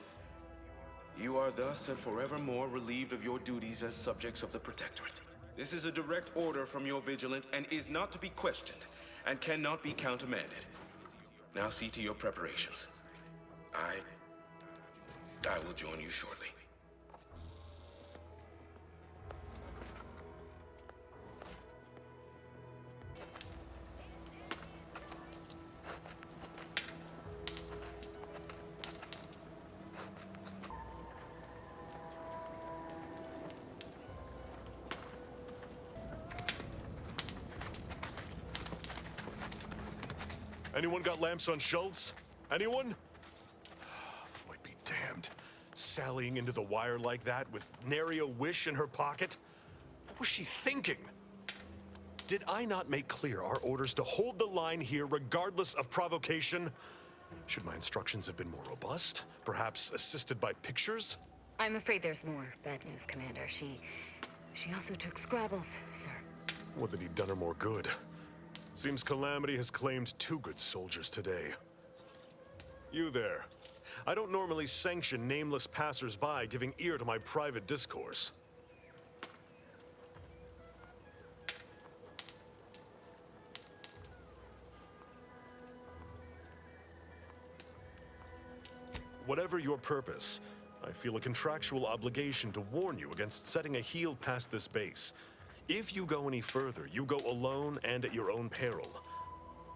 you are thus and forevermore relieved of your duties as subjects of the Protectorate. This is a direct order from your Vigilant and is not to be questioned and cannot be countermanded. Now see to your preparations. I will join you shortly. Anyone got lamps on Schultz? Anyone? Floyd be damned. Sallying into the wire like that with nary a wish in her pocket? What was she thinking? Did I not make clear our orders to hold the line here regardless of provocation? Should my instructions have been more robust? Perhaps assisted by pictures? I'm afraid there's more bad news, Commander. She also took Scrabbles, sir. Would that he'd done her more good. Seems Calamity has claimed 2 good soldiers today. You there. I don't normally sanction nameless passers-by giving ear to my private discourse. Whatever your purpose, I feel a contractual obligation to warn you against setting a heel past this base. If you go any further, you go alone and at your own peril.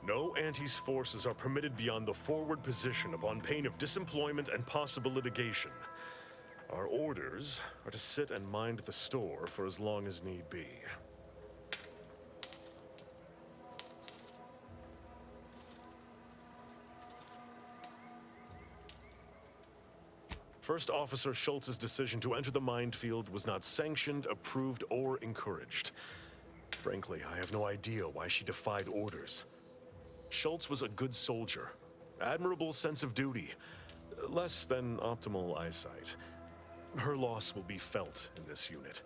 No Antes forces are permitted beyond the forward position upon pain of disemployment and possible litigation. Our orders are to sit and mind the store for as long as need be. First Officer Schultz's decision to enter the minefield was not sanctioned, approved, or encouraged. Frankly, I have no idea why she defied orders. Schultz was a good soldier, admirable sense of duty, less than optimal eyesight. Her loss will be felt in this unit.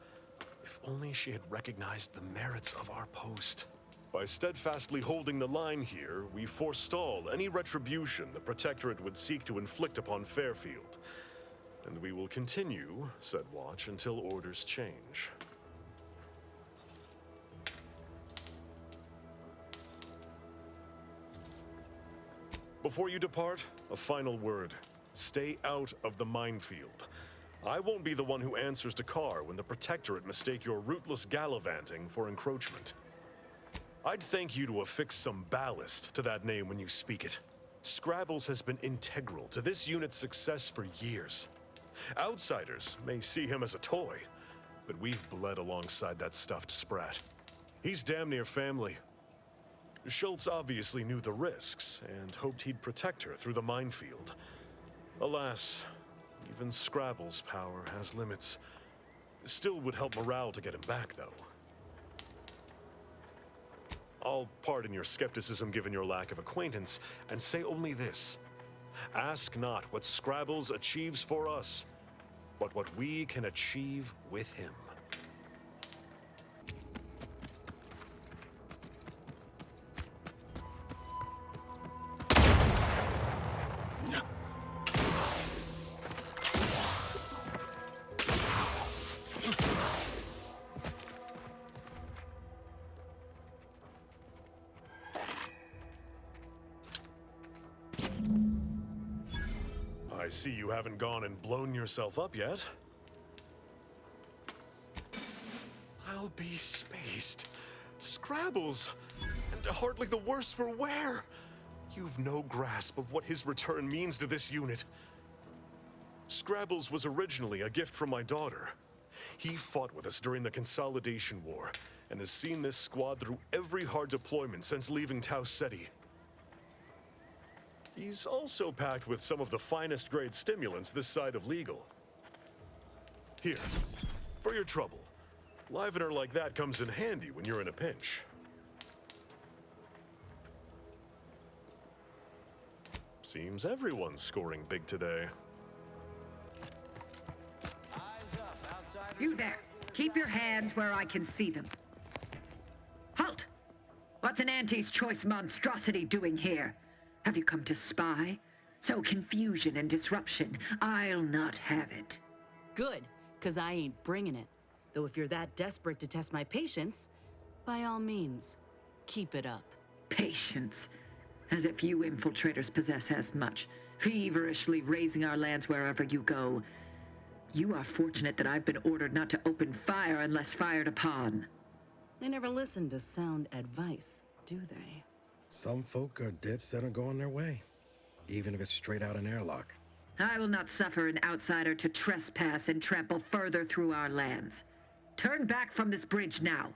If only she had recognized the merits of our post. By steadfastly holding the line here, we forestall any retribution the Protectorate would seek to inflict upon Fairfield. And we will continue said watch until orders change. Before you depart, a final word. Stay out of the minefield. I won't be the one who answers to Carr when the Protectorate mistake your rootless gallivanting for encroachment. I'd thank you to affix some ballast to that name when you speak it. Scrabbles has been integral to this unit's success for years. Outsiders may see him as a toy, but we've bled alongside that stuffed sprat. He's damn near family. Schultz obviously knew the risks and hoped he'd protect her through the minefield. Alas, even Scrabble's power has limits. Still would help morale to get him back, though. I'll pardon your skepticism given your lack of acquaintance, and say only this. Ask not what Scrabbles achieves for us, but what we can achieve with him. I see you haven't gone and blown yourself up yet. I'll be spaced. Scrabbles! And hardly the worse for wear! You've no grasp of what his return means to this unit. Scrabbles was originally a gift from my daughter. He fought with us during the Consolidation War, and has seen this squad through every hard deployment since leaving Tau Ceti. He's also packed with some of the finest grade stimulants this side of legal. Here, for your trouble. Livener like that comes in handy when you're in a pinch. Seems everyone's scoring big today. You there. Keep your hands where I can see them. Halt! What's an Auntie's choice monstrosity doing here? Have you come to spy? So confusion and disruption, I'll not have it. Good, because I ain't bringing it. Though if you're that desperate to test my patience, by all means, keep it up. Patience. As if you infiltrators possess as much, feverishly raising our lands wherever you go. You are fortunate that I've been ordered not to open fire unless fired upon. They never listen to sound advice, do they? Some folk are dead set on going their way, even if it's straight out an airlock. I will not suffer an outsider to trespass and trample further through our lands. Turn back from this bridge now,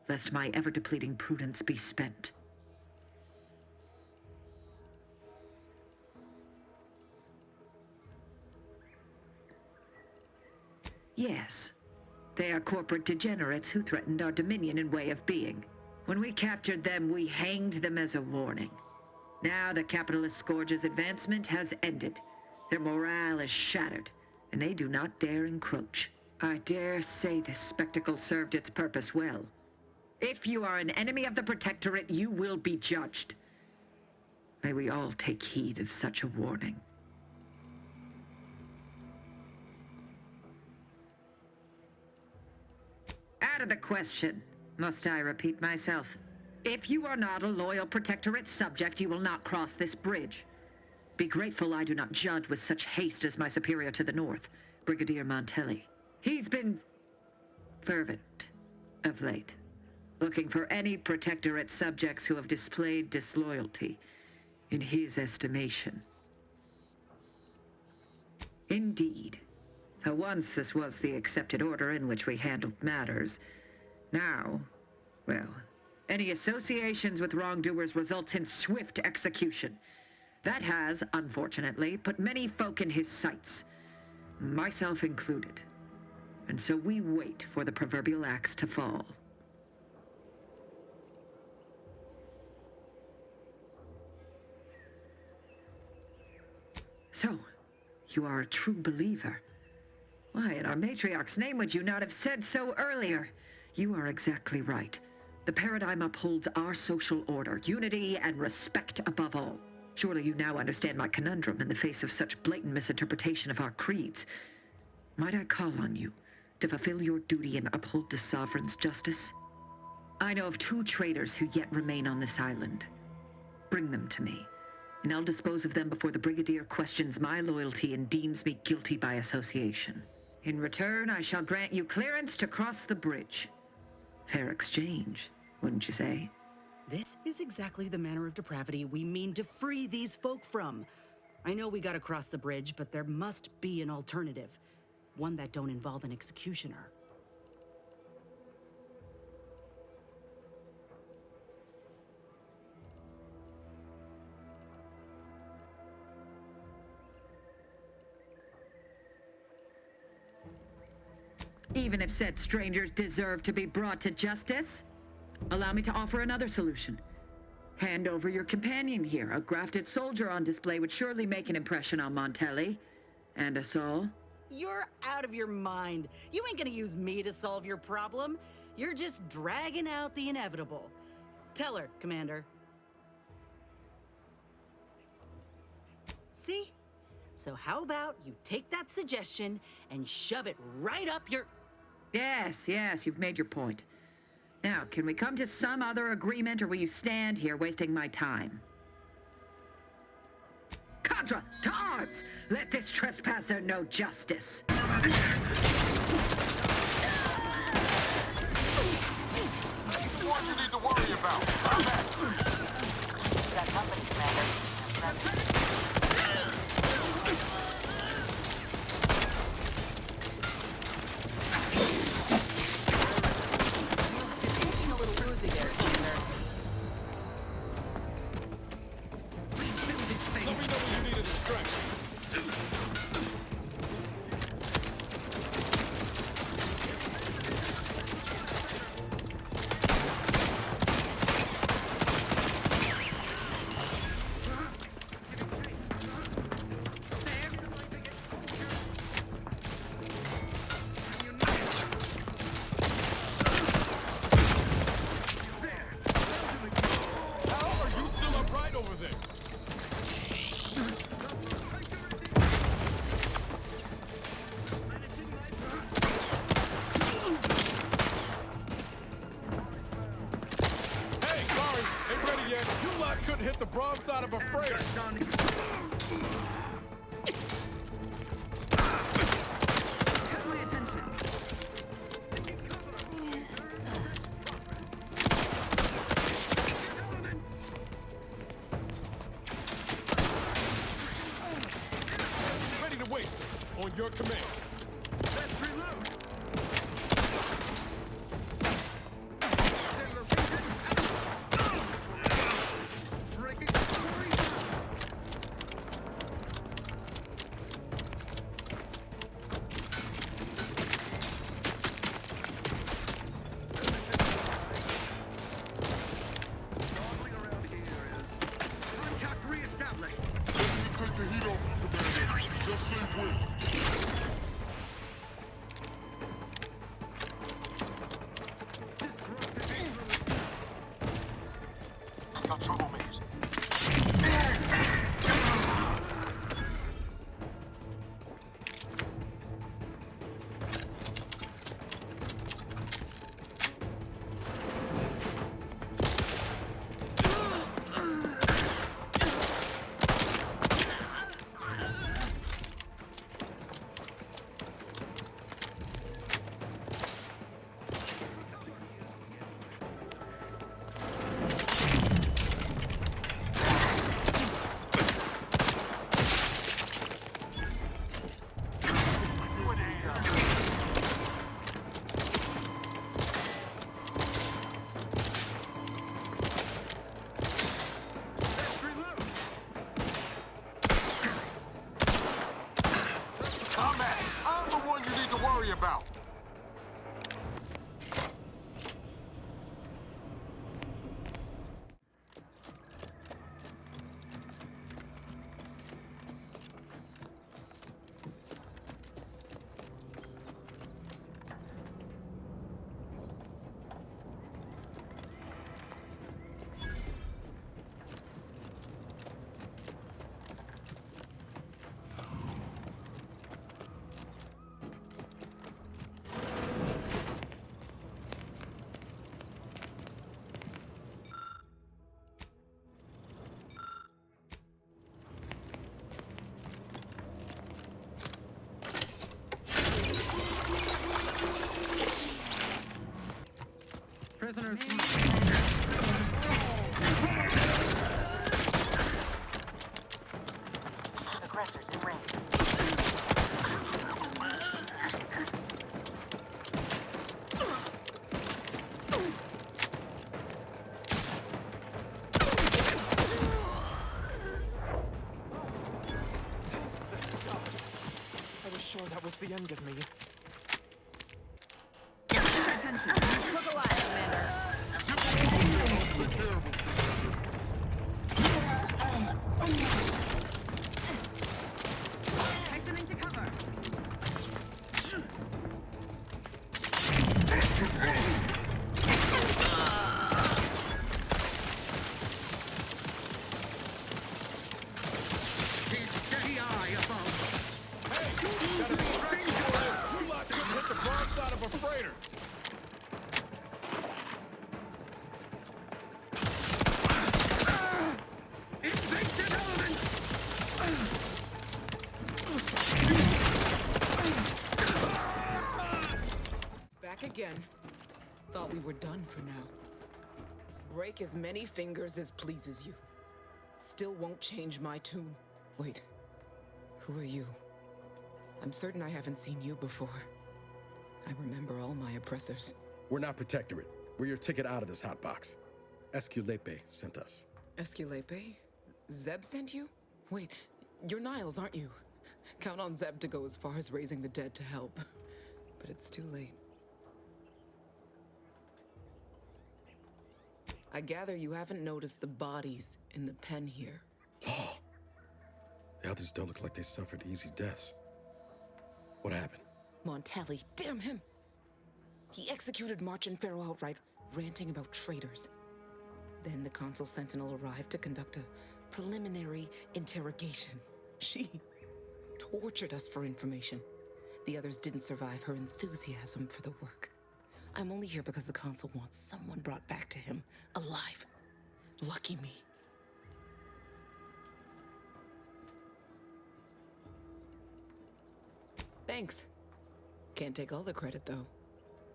lest my ever-depleting prudence be spent. Yes, they are corporate degenerates who threatened our dominion and way of being. When we captured them, we hanged them as a warning. Now the capitalist scourge's advancement has ended. Their morale is shattered, and they do not dare encroach. I dare say this spectacle served its purpose well. If you are an enemy of the Protectorate, you will be judged. May we all take heed of such a warning. Out of the question. Must I repeat myself? If you are not a loyal Protectorate subject, you will not cross this bridge. Be grateful I do not judge with such haste as my superior to the north, Brigadier Montelli. He's been fervent of late. looking for any Protectorate subjects who have displayed disloyalty, in his estimation. Indeed. Though once this was the accepted order in which we handled matters, now, well, any associations with wrongdoers results in swift execution. That has, unfortunately, put many folk in his sights, myself included. And so we wait for the proverbial axe to fall. So, you are a true believer. Why, in our matriarch's name would you not have said so earlier? You are exactly right. The paradigm upholds our social order, unity and respect above all. Surely you now understand my conundrum in the face of such blatant misinterpretation of our creeds. Might I call on you to fulfill your duty and uphold the Sovereign's justice? I know of 2 traitors who yet remain on this island. Bring them to me, and I'll dispose of them before the Brigadier questions my loyalty and deems me guilty by association. In return, I shall grant you clearance to cross the bridge. Fair exchange, wouldn't you say? This is exactly the manner of depravity we mean to free these folk from. I know we gotta cross the bridge, but there must be an alternative. One that don't involve an executioner. Even if said strangers deserve to be brought to justice? Allow me to offer another solution. Hand over your companion here. A grafted soldier on display would surely make an impression on Montelli. And us all. You're out of your mind. You ain't gonna use me to solve your problem. You're just dragging out the inevitable. Tell her, Commander. See? So how about you take that suggestion and shove it right up your... Yes, you've made your point. Now, can we come to some other agreement, or will you stand here wasting my time? Contra, to arms! Let this trespasser know justice. What you need to worry about? Got company, Commander. Couldn't hit the broadside of a freighter. Ready to waste it on your command. Let's reload. about? Prisoners. Aggressors in range. I was sure that was the end of me. Attention. Look alive, Commander. Take them into cover. Steady eye above. Hey, got a distraction for you. You lot couldn't hit the broadside of a freighter. Back again. Thought we were done for now. Break as many fingers as pleases you. Still won't change my tune. Wait. Who are you? I'm certain I haven't seen you before. I remember all my oppressors. We're not Protectorate. We're your ticket out of this hotbox. Esculepe sent us. Esculepe? Zeb sent you? Wait, you're Niles, aren't you? Count on Zeb to go as far as raising the dead to help. But it's too late. I gather you haven't noticed the bodies in the pen here. Oh. The others don't look like they suffered easy deaths. What happened? Montelli, damn him! He executed March and Pharaoh outright, ranting about traitors. Then the Consul Sentinel arrived to conduct a preliminary interrogation. She tortured us for information. The others didn't survive her enthusiasm for the work. I'm only here because the Consul wants someone brought back to him, alive. Lucky me. Thanks. Can't take all the credit, though.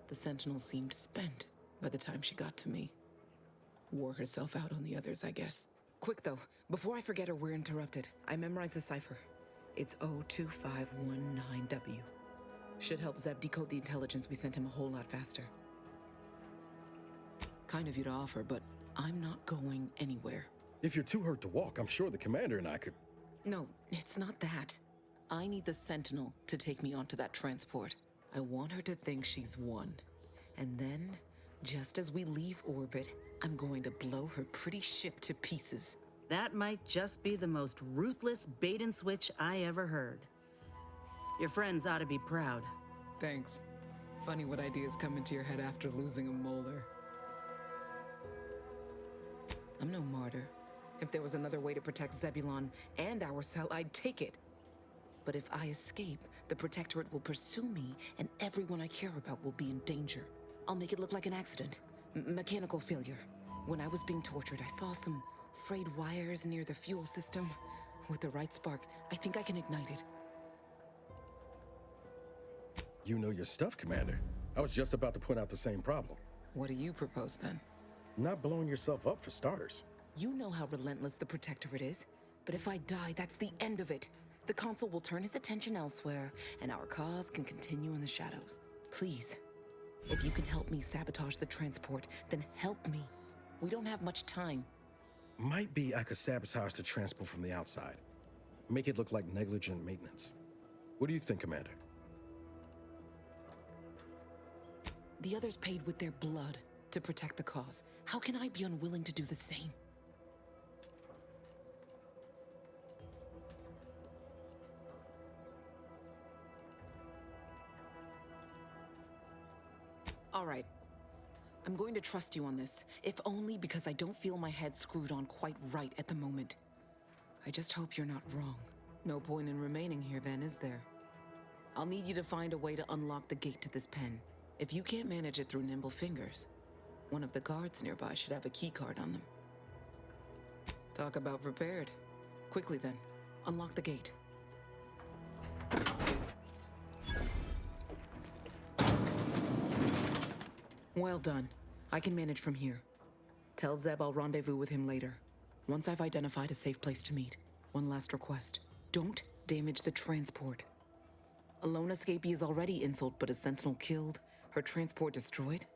The Sentinel seemed spent by the time she got to me. Wore herself out on the others, I guess. Quick, though. Before I forget or we're interrupted, I memorized the cipher. It's O2519W. Should help Zeb decode the intelligence we sent him a whole lot faster. Kind of you to offer, but I'm not going anywhere. If you're too hurt to walk, I'm sure the commander and I could... No, it's not that. I need the Sentinel to take me onto that transport. I want her to think she's won. And then, just as we leave orbit, I'm going to blow her pretty ship to pieces. That might just be the most ruthless bait and switch I ever heard. Your friends ought to be proud. Thanks. Funny what ideas come into your head after losing a molar. I'm no martyr. If there was another way to protect Zebulon and our cell, I'd take it. But if I escape, the Protectorate will pursue me, and everyone I care about will be in danger. I'll make it look like an accident. Mechanical failure. When I was being tortured, I saw some frayed wires near the fuel system. With the right spark, I think I can ignite it. You know your stuff, Commander. I was just about to point out the same problem. What do you propose, then? Not blowing yourself up, for starters. You know how relentless the Protectorate is. But if I die, that's the end of it. The Consul will turn his attention elsewhere, and our cause can continue in the shadows. Please, if you can help me sabotage the transport, then help me. We don't have much time. Might be I could sabotage the transport from the outside. Make it look like negligent maintenance. What do you think, Commander? The others paid with their blood to protect the cause. How can I be unwilling to do the same? All right. I'm going to trust you on this, if only because I don't feel my head screwed on quite right at the moment. I just hope you're not wrong. No point in remaining here then, is there? I'll need you to find a way to unlock the gate to this pen. If you can't manage it through nimble fingers, one of the guards nearby should have a key card on them. Talk about prepared. Quickly then, unlock the gate. Well done. I can manage from here. Tell Zeb I'll rendezvous with him later. Once I've identified a safe place to meet. One last request. Don't damage the transport. A lone escapee is already insult, but a sentinel killed, her transport destroyed?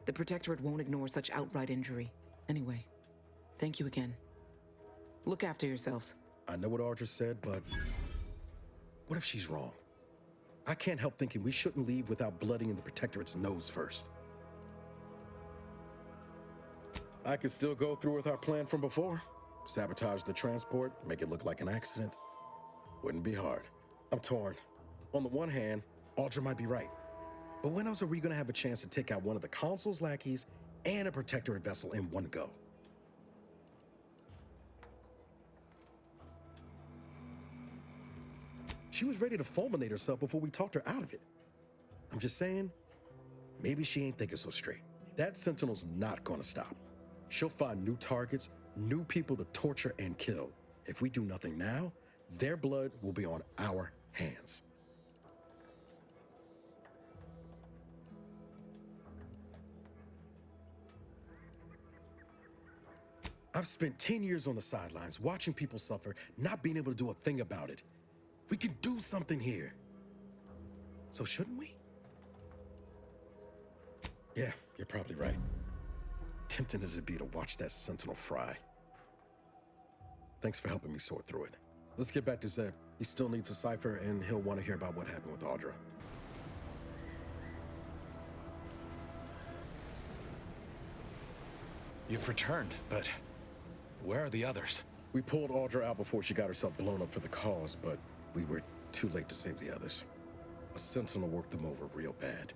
The Protectorate won't ignore such outright injury. Anyway, thank you again. Look after yourselves. I know what Audra said, but what if she's wrong? I can't help thinking we shouldn't leave without blooding in the Protectorate's nose first. I could still go through with our plan from before. Sabotage the transport, make it look like an accident. Wouldn't be hard. I'm torn. On the one hand, Audra might be right. But when else are we gonna have a chance to take out one of the Consul's lackeys and a Protectorate vessel in one go? She was ready to fulminate herself before we talked her out of it. I'm just saying, maybe she ain't thinking so straight. That Sentinel's not gonna stop. She'll find new targets, new people to torture and kill. If we do nothing now, their blood will be on our hands. I've spent 10 years on the sidelines, watching people suffer, not being able to do a thing about it. We can do something here. So shouldn't we? Yeah, you're probably right. Tempting as it be to watch that Sentinel fry. Thanks for helping me sort through it. Let's get back to Zeb. He still needs a cipher, and he'll want to hear about what happened with Audra. You've returned, but where are the others? We pulled Audra out before she got herself blown up for the cause, but we were too late to save the others. A Sentinel worked them over real bad.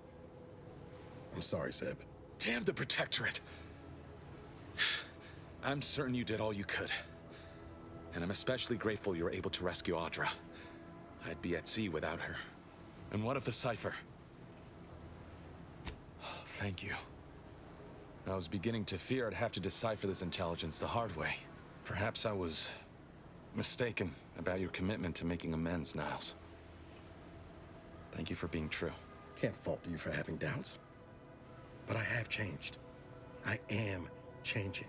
I'm sorry, Zeb. Damn the Protectorate! I'm certain you did all you could. And I'm especially grateful you were able to rescue Audra. I'd be at sea without her. And what of the cipher? Thank you. I was beginning to fear I'd have to decipher this intelligence the hard way. Perhaps I was mistaken about your commitment to making amends, Niles. Thank you for being true. Can't fault you for having doubts. But I have changed. I am changing.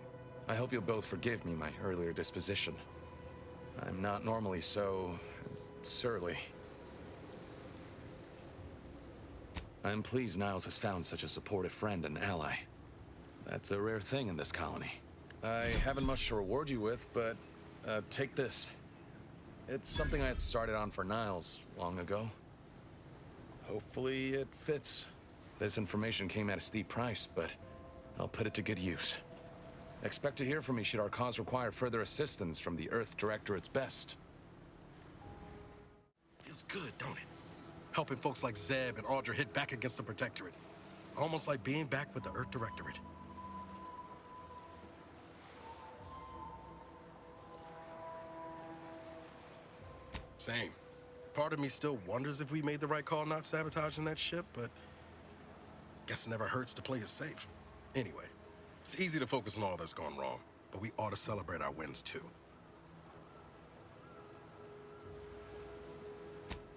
I hope you'll both forgive me my earlier disposition. I'm not normally so surly. I'm pleased Niles has found such a supportive friend and ally. That's a rare thing in this colony. I haven't much to reward you with, but take this. It's something I had started on for Niles long ago. Hopefully it fits. This information came at a steep price, but I'll put it to good use. Expect to hear from me should our cause require further assistance from the Earth Directorate's best. Feels good, don't it? Helping folks like Zeb and Audra hit back against the Protectorate. Almost like being back with the Earth Directorate. Same. Part of me still wonders if we made the right call not sabotaging that ship, but guess it never hurts to play it safe. Anyway, it's easy to focus on all that's gone wrong, but we ought to celebrate our wins too.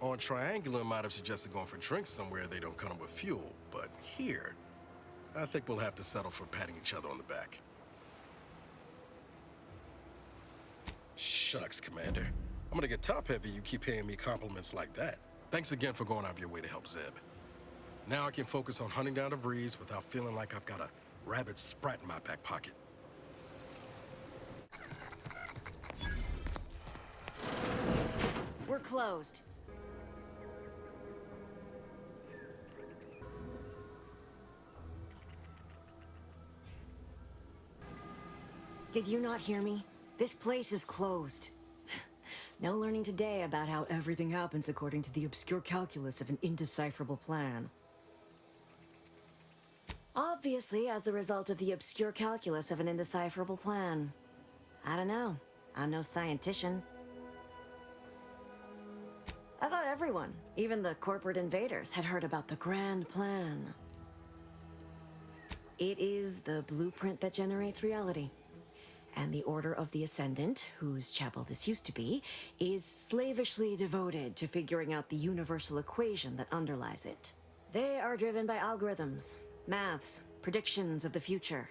On Triangular might have suggested going for drinks somewhere they don't come with fuel, but here, I think we'll have to settle for patting each other on the back. Shucks, Commander. I'm gonna get top-heavy you keep paying me compliments like that. Thanks again for going out of your way to help Zeb. Now I can focus on hunting down the Vrees without feeling like I've got a rabid sprat in my back pocket. We're closed. Did you not hear me? This place is closed. No learning today about how everything happens according to the obscure calculus of an indecipherable plan. Obviously, as the result of the obscure calculus of an indecipherable plan. I don't know. I'm no scientician. I thought everyone, even the corporate invaders, had heard about the grand plan. It is the blueprint that generates reality. And the Order of the Ascendant, whose chapel this used to be, is slavishly devoted to figuring out the universal equation that underlies it. They are driven by algorithms, maths, predictions of the future.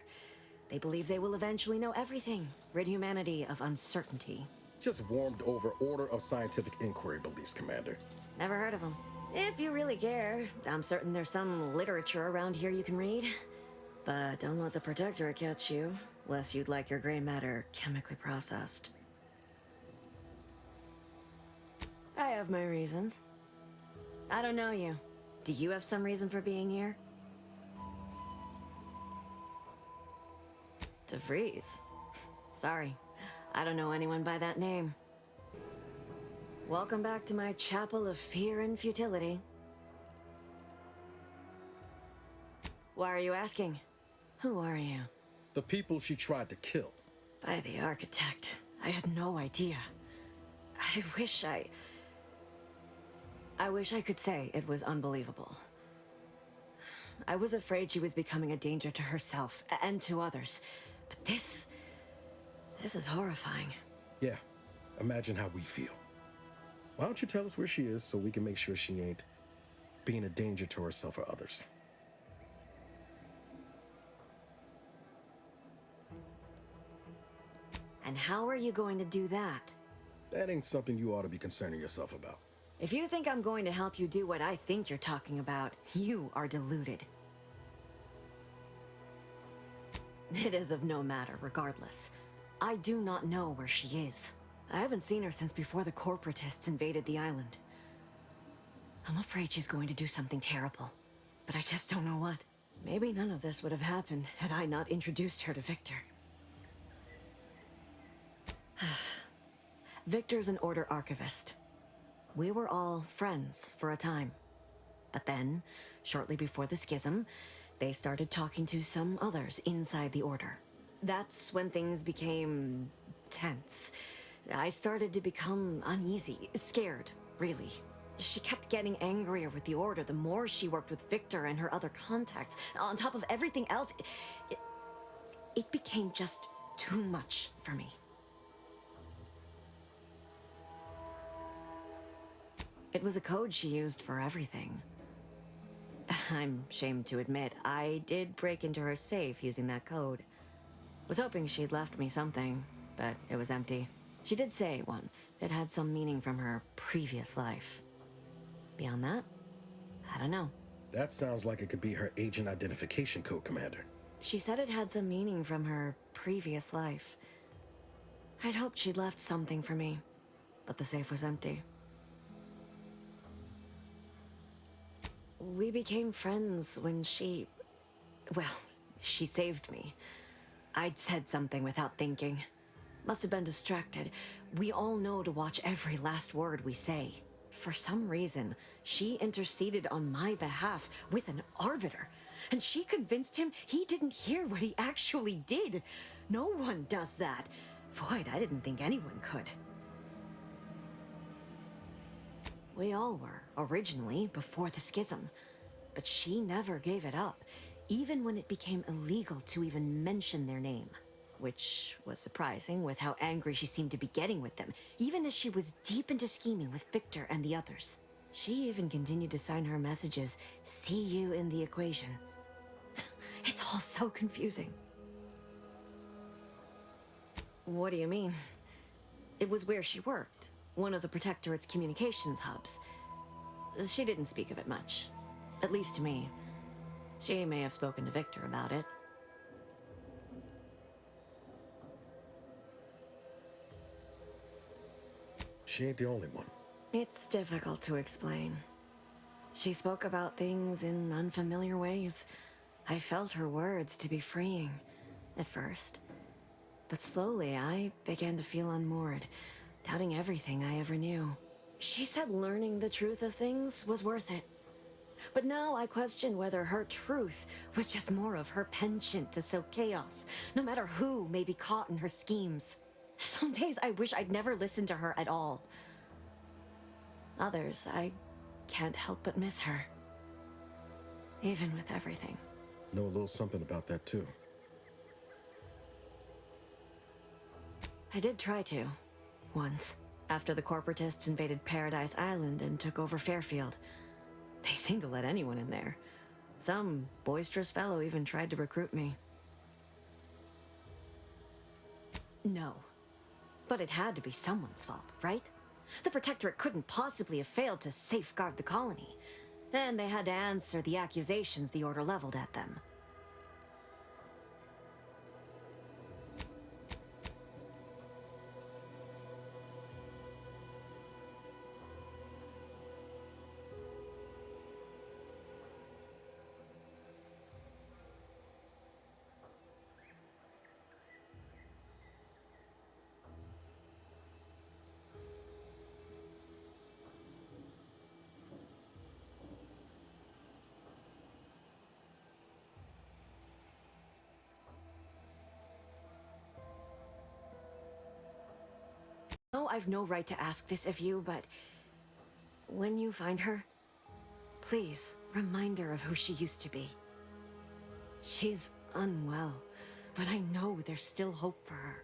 They believe they will eventually know everything, rid humanity of uncertainty. Just warmed over Order of Scientific Inquiry beliefs, Commander. Never heard of them. If you really care, I'm certain there's some literature around here you can read. But don't let the Protectorate catch you, lest you'd like your gray matter chemically processed. I have my reasons. I don't know you. Do you have some reason for being here? To freeze. Sorry, I don't know anyone by that name. Welcome back to my chapel of fear and futility. Why are you asking? Who are you? The people she tried to kill. By the architect. I had no idea. I wish I could say it was unbelievable. I was afraid she was becoming a danger to herself and to others. But this is horrifying. Yeah, imagine how we feel. Why don't you tell us where she is so we can make sure she ain't being a danger to herself or others? And how are you going to do that? That ain't something you ought to be concerning yourself about. If you think I'm going to help you do what I think you're talking about, you are deluded. It is of no matter, regardless. I do not know where she is. I haven't seen her since before the corporatists invaded the island. I'm afraid she's going to do something terrible, but I just don't know what. Maybe none of this would have happened had I not introduced her to Victor. Victor's an Order archivist. We were all friends for a time. But then, shortly before the schism, they started talking to some others inside the Order. That's when things became tense. I started to become uneasy, scared, really. She kept getting angrier with the Order the more she worked with Victor and her other contacts. On top of everything else, it became just too much for me. It was a code she used for everything. I'm ashamed to admit, I did break into her safe using that code. Was hoping she'd left me something, but it was empty. She did say once it had some meaning from her previous life. Beyond that, I don't know. That sounds like it could be her agent identification code, Commander. She said it had some meaning from her previous life. I'd hoped she'd left something for me, but the safe was empty. We became friends when she saved me. I'd said something without thinking. Must have been distracted. We all know to watch every last word we say. For some reason, she interceded on my behalf with an arbiter. And she convinced him he didn't hear what he actually did. No one does that. Void, I didn't think anyone could. We all were, originally, before the schism. But she never gave it up, even when it became illegal to even mention their name. Which was surprising with how angry she seemed to be getting with them, even as she was deep into scheming with Victor and the others. She even continued to sign her messages, "See you in the equation." It's all so confusing. What do you mean? It was where she worked, one of the Protectorate's communications hubs. She didn't speak of it much, at least to me. She may have spoken to Victor about it. She ain't the only one. It's difficult to explain. She spoke about things in unfamiliar ways. I felt her words to be freeing, at first. But slowly, I began to feel unmoored, doubting everything I ever knew. She said learning the truth of things was worth it. But now I question whether her truth was just more of her penchant to sow chaos, no matter who may be caught in her schemes. Some days I wish I'd never listened to her at all. Others, I can't help but miss her. Even with everything. Know a little something about that, too. I did try to. Once. After the corporatists invaded Paradise Island and took over Fairfield. They seemed to let anyone in there. Some boisterous fellow even tried to recruit me. No. But it had to be someone's fault, right? The Protectorate couldn't possibly have failed to safeguard the colony. And they had to answer the accusations the Order leveled at them. No, I've no right to ask this of you, but when you find her, please remind her of who she used to be. She's unwell, but I know there's still hope for her.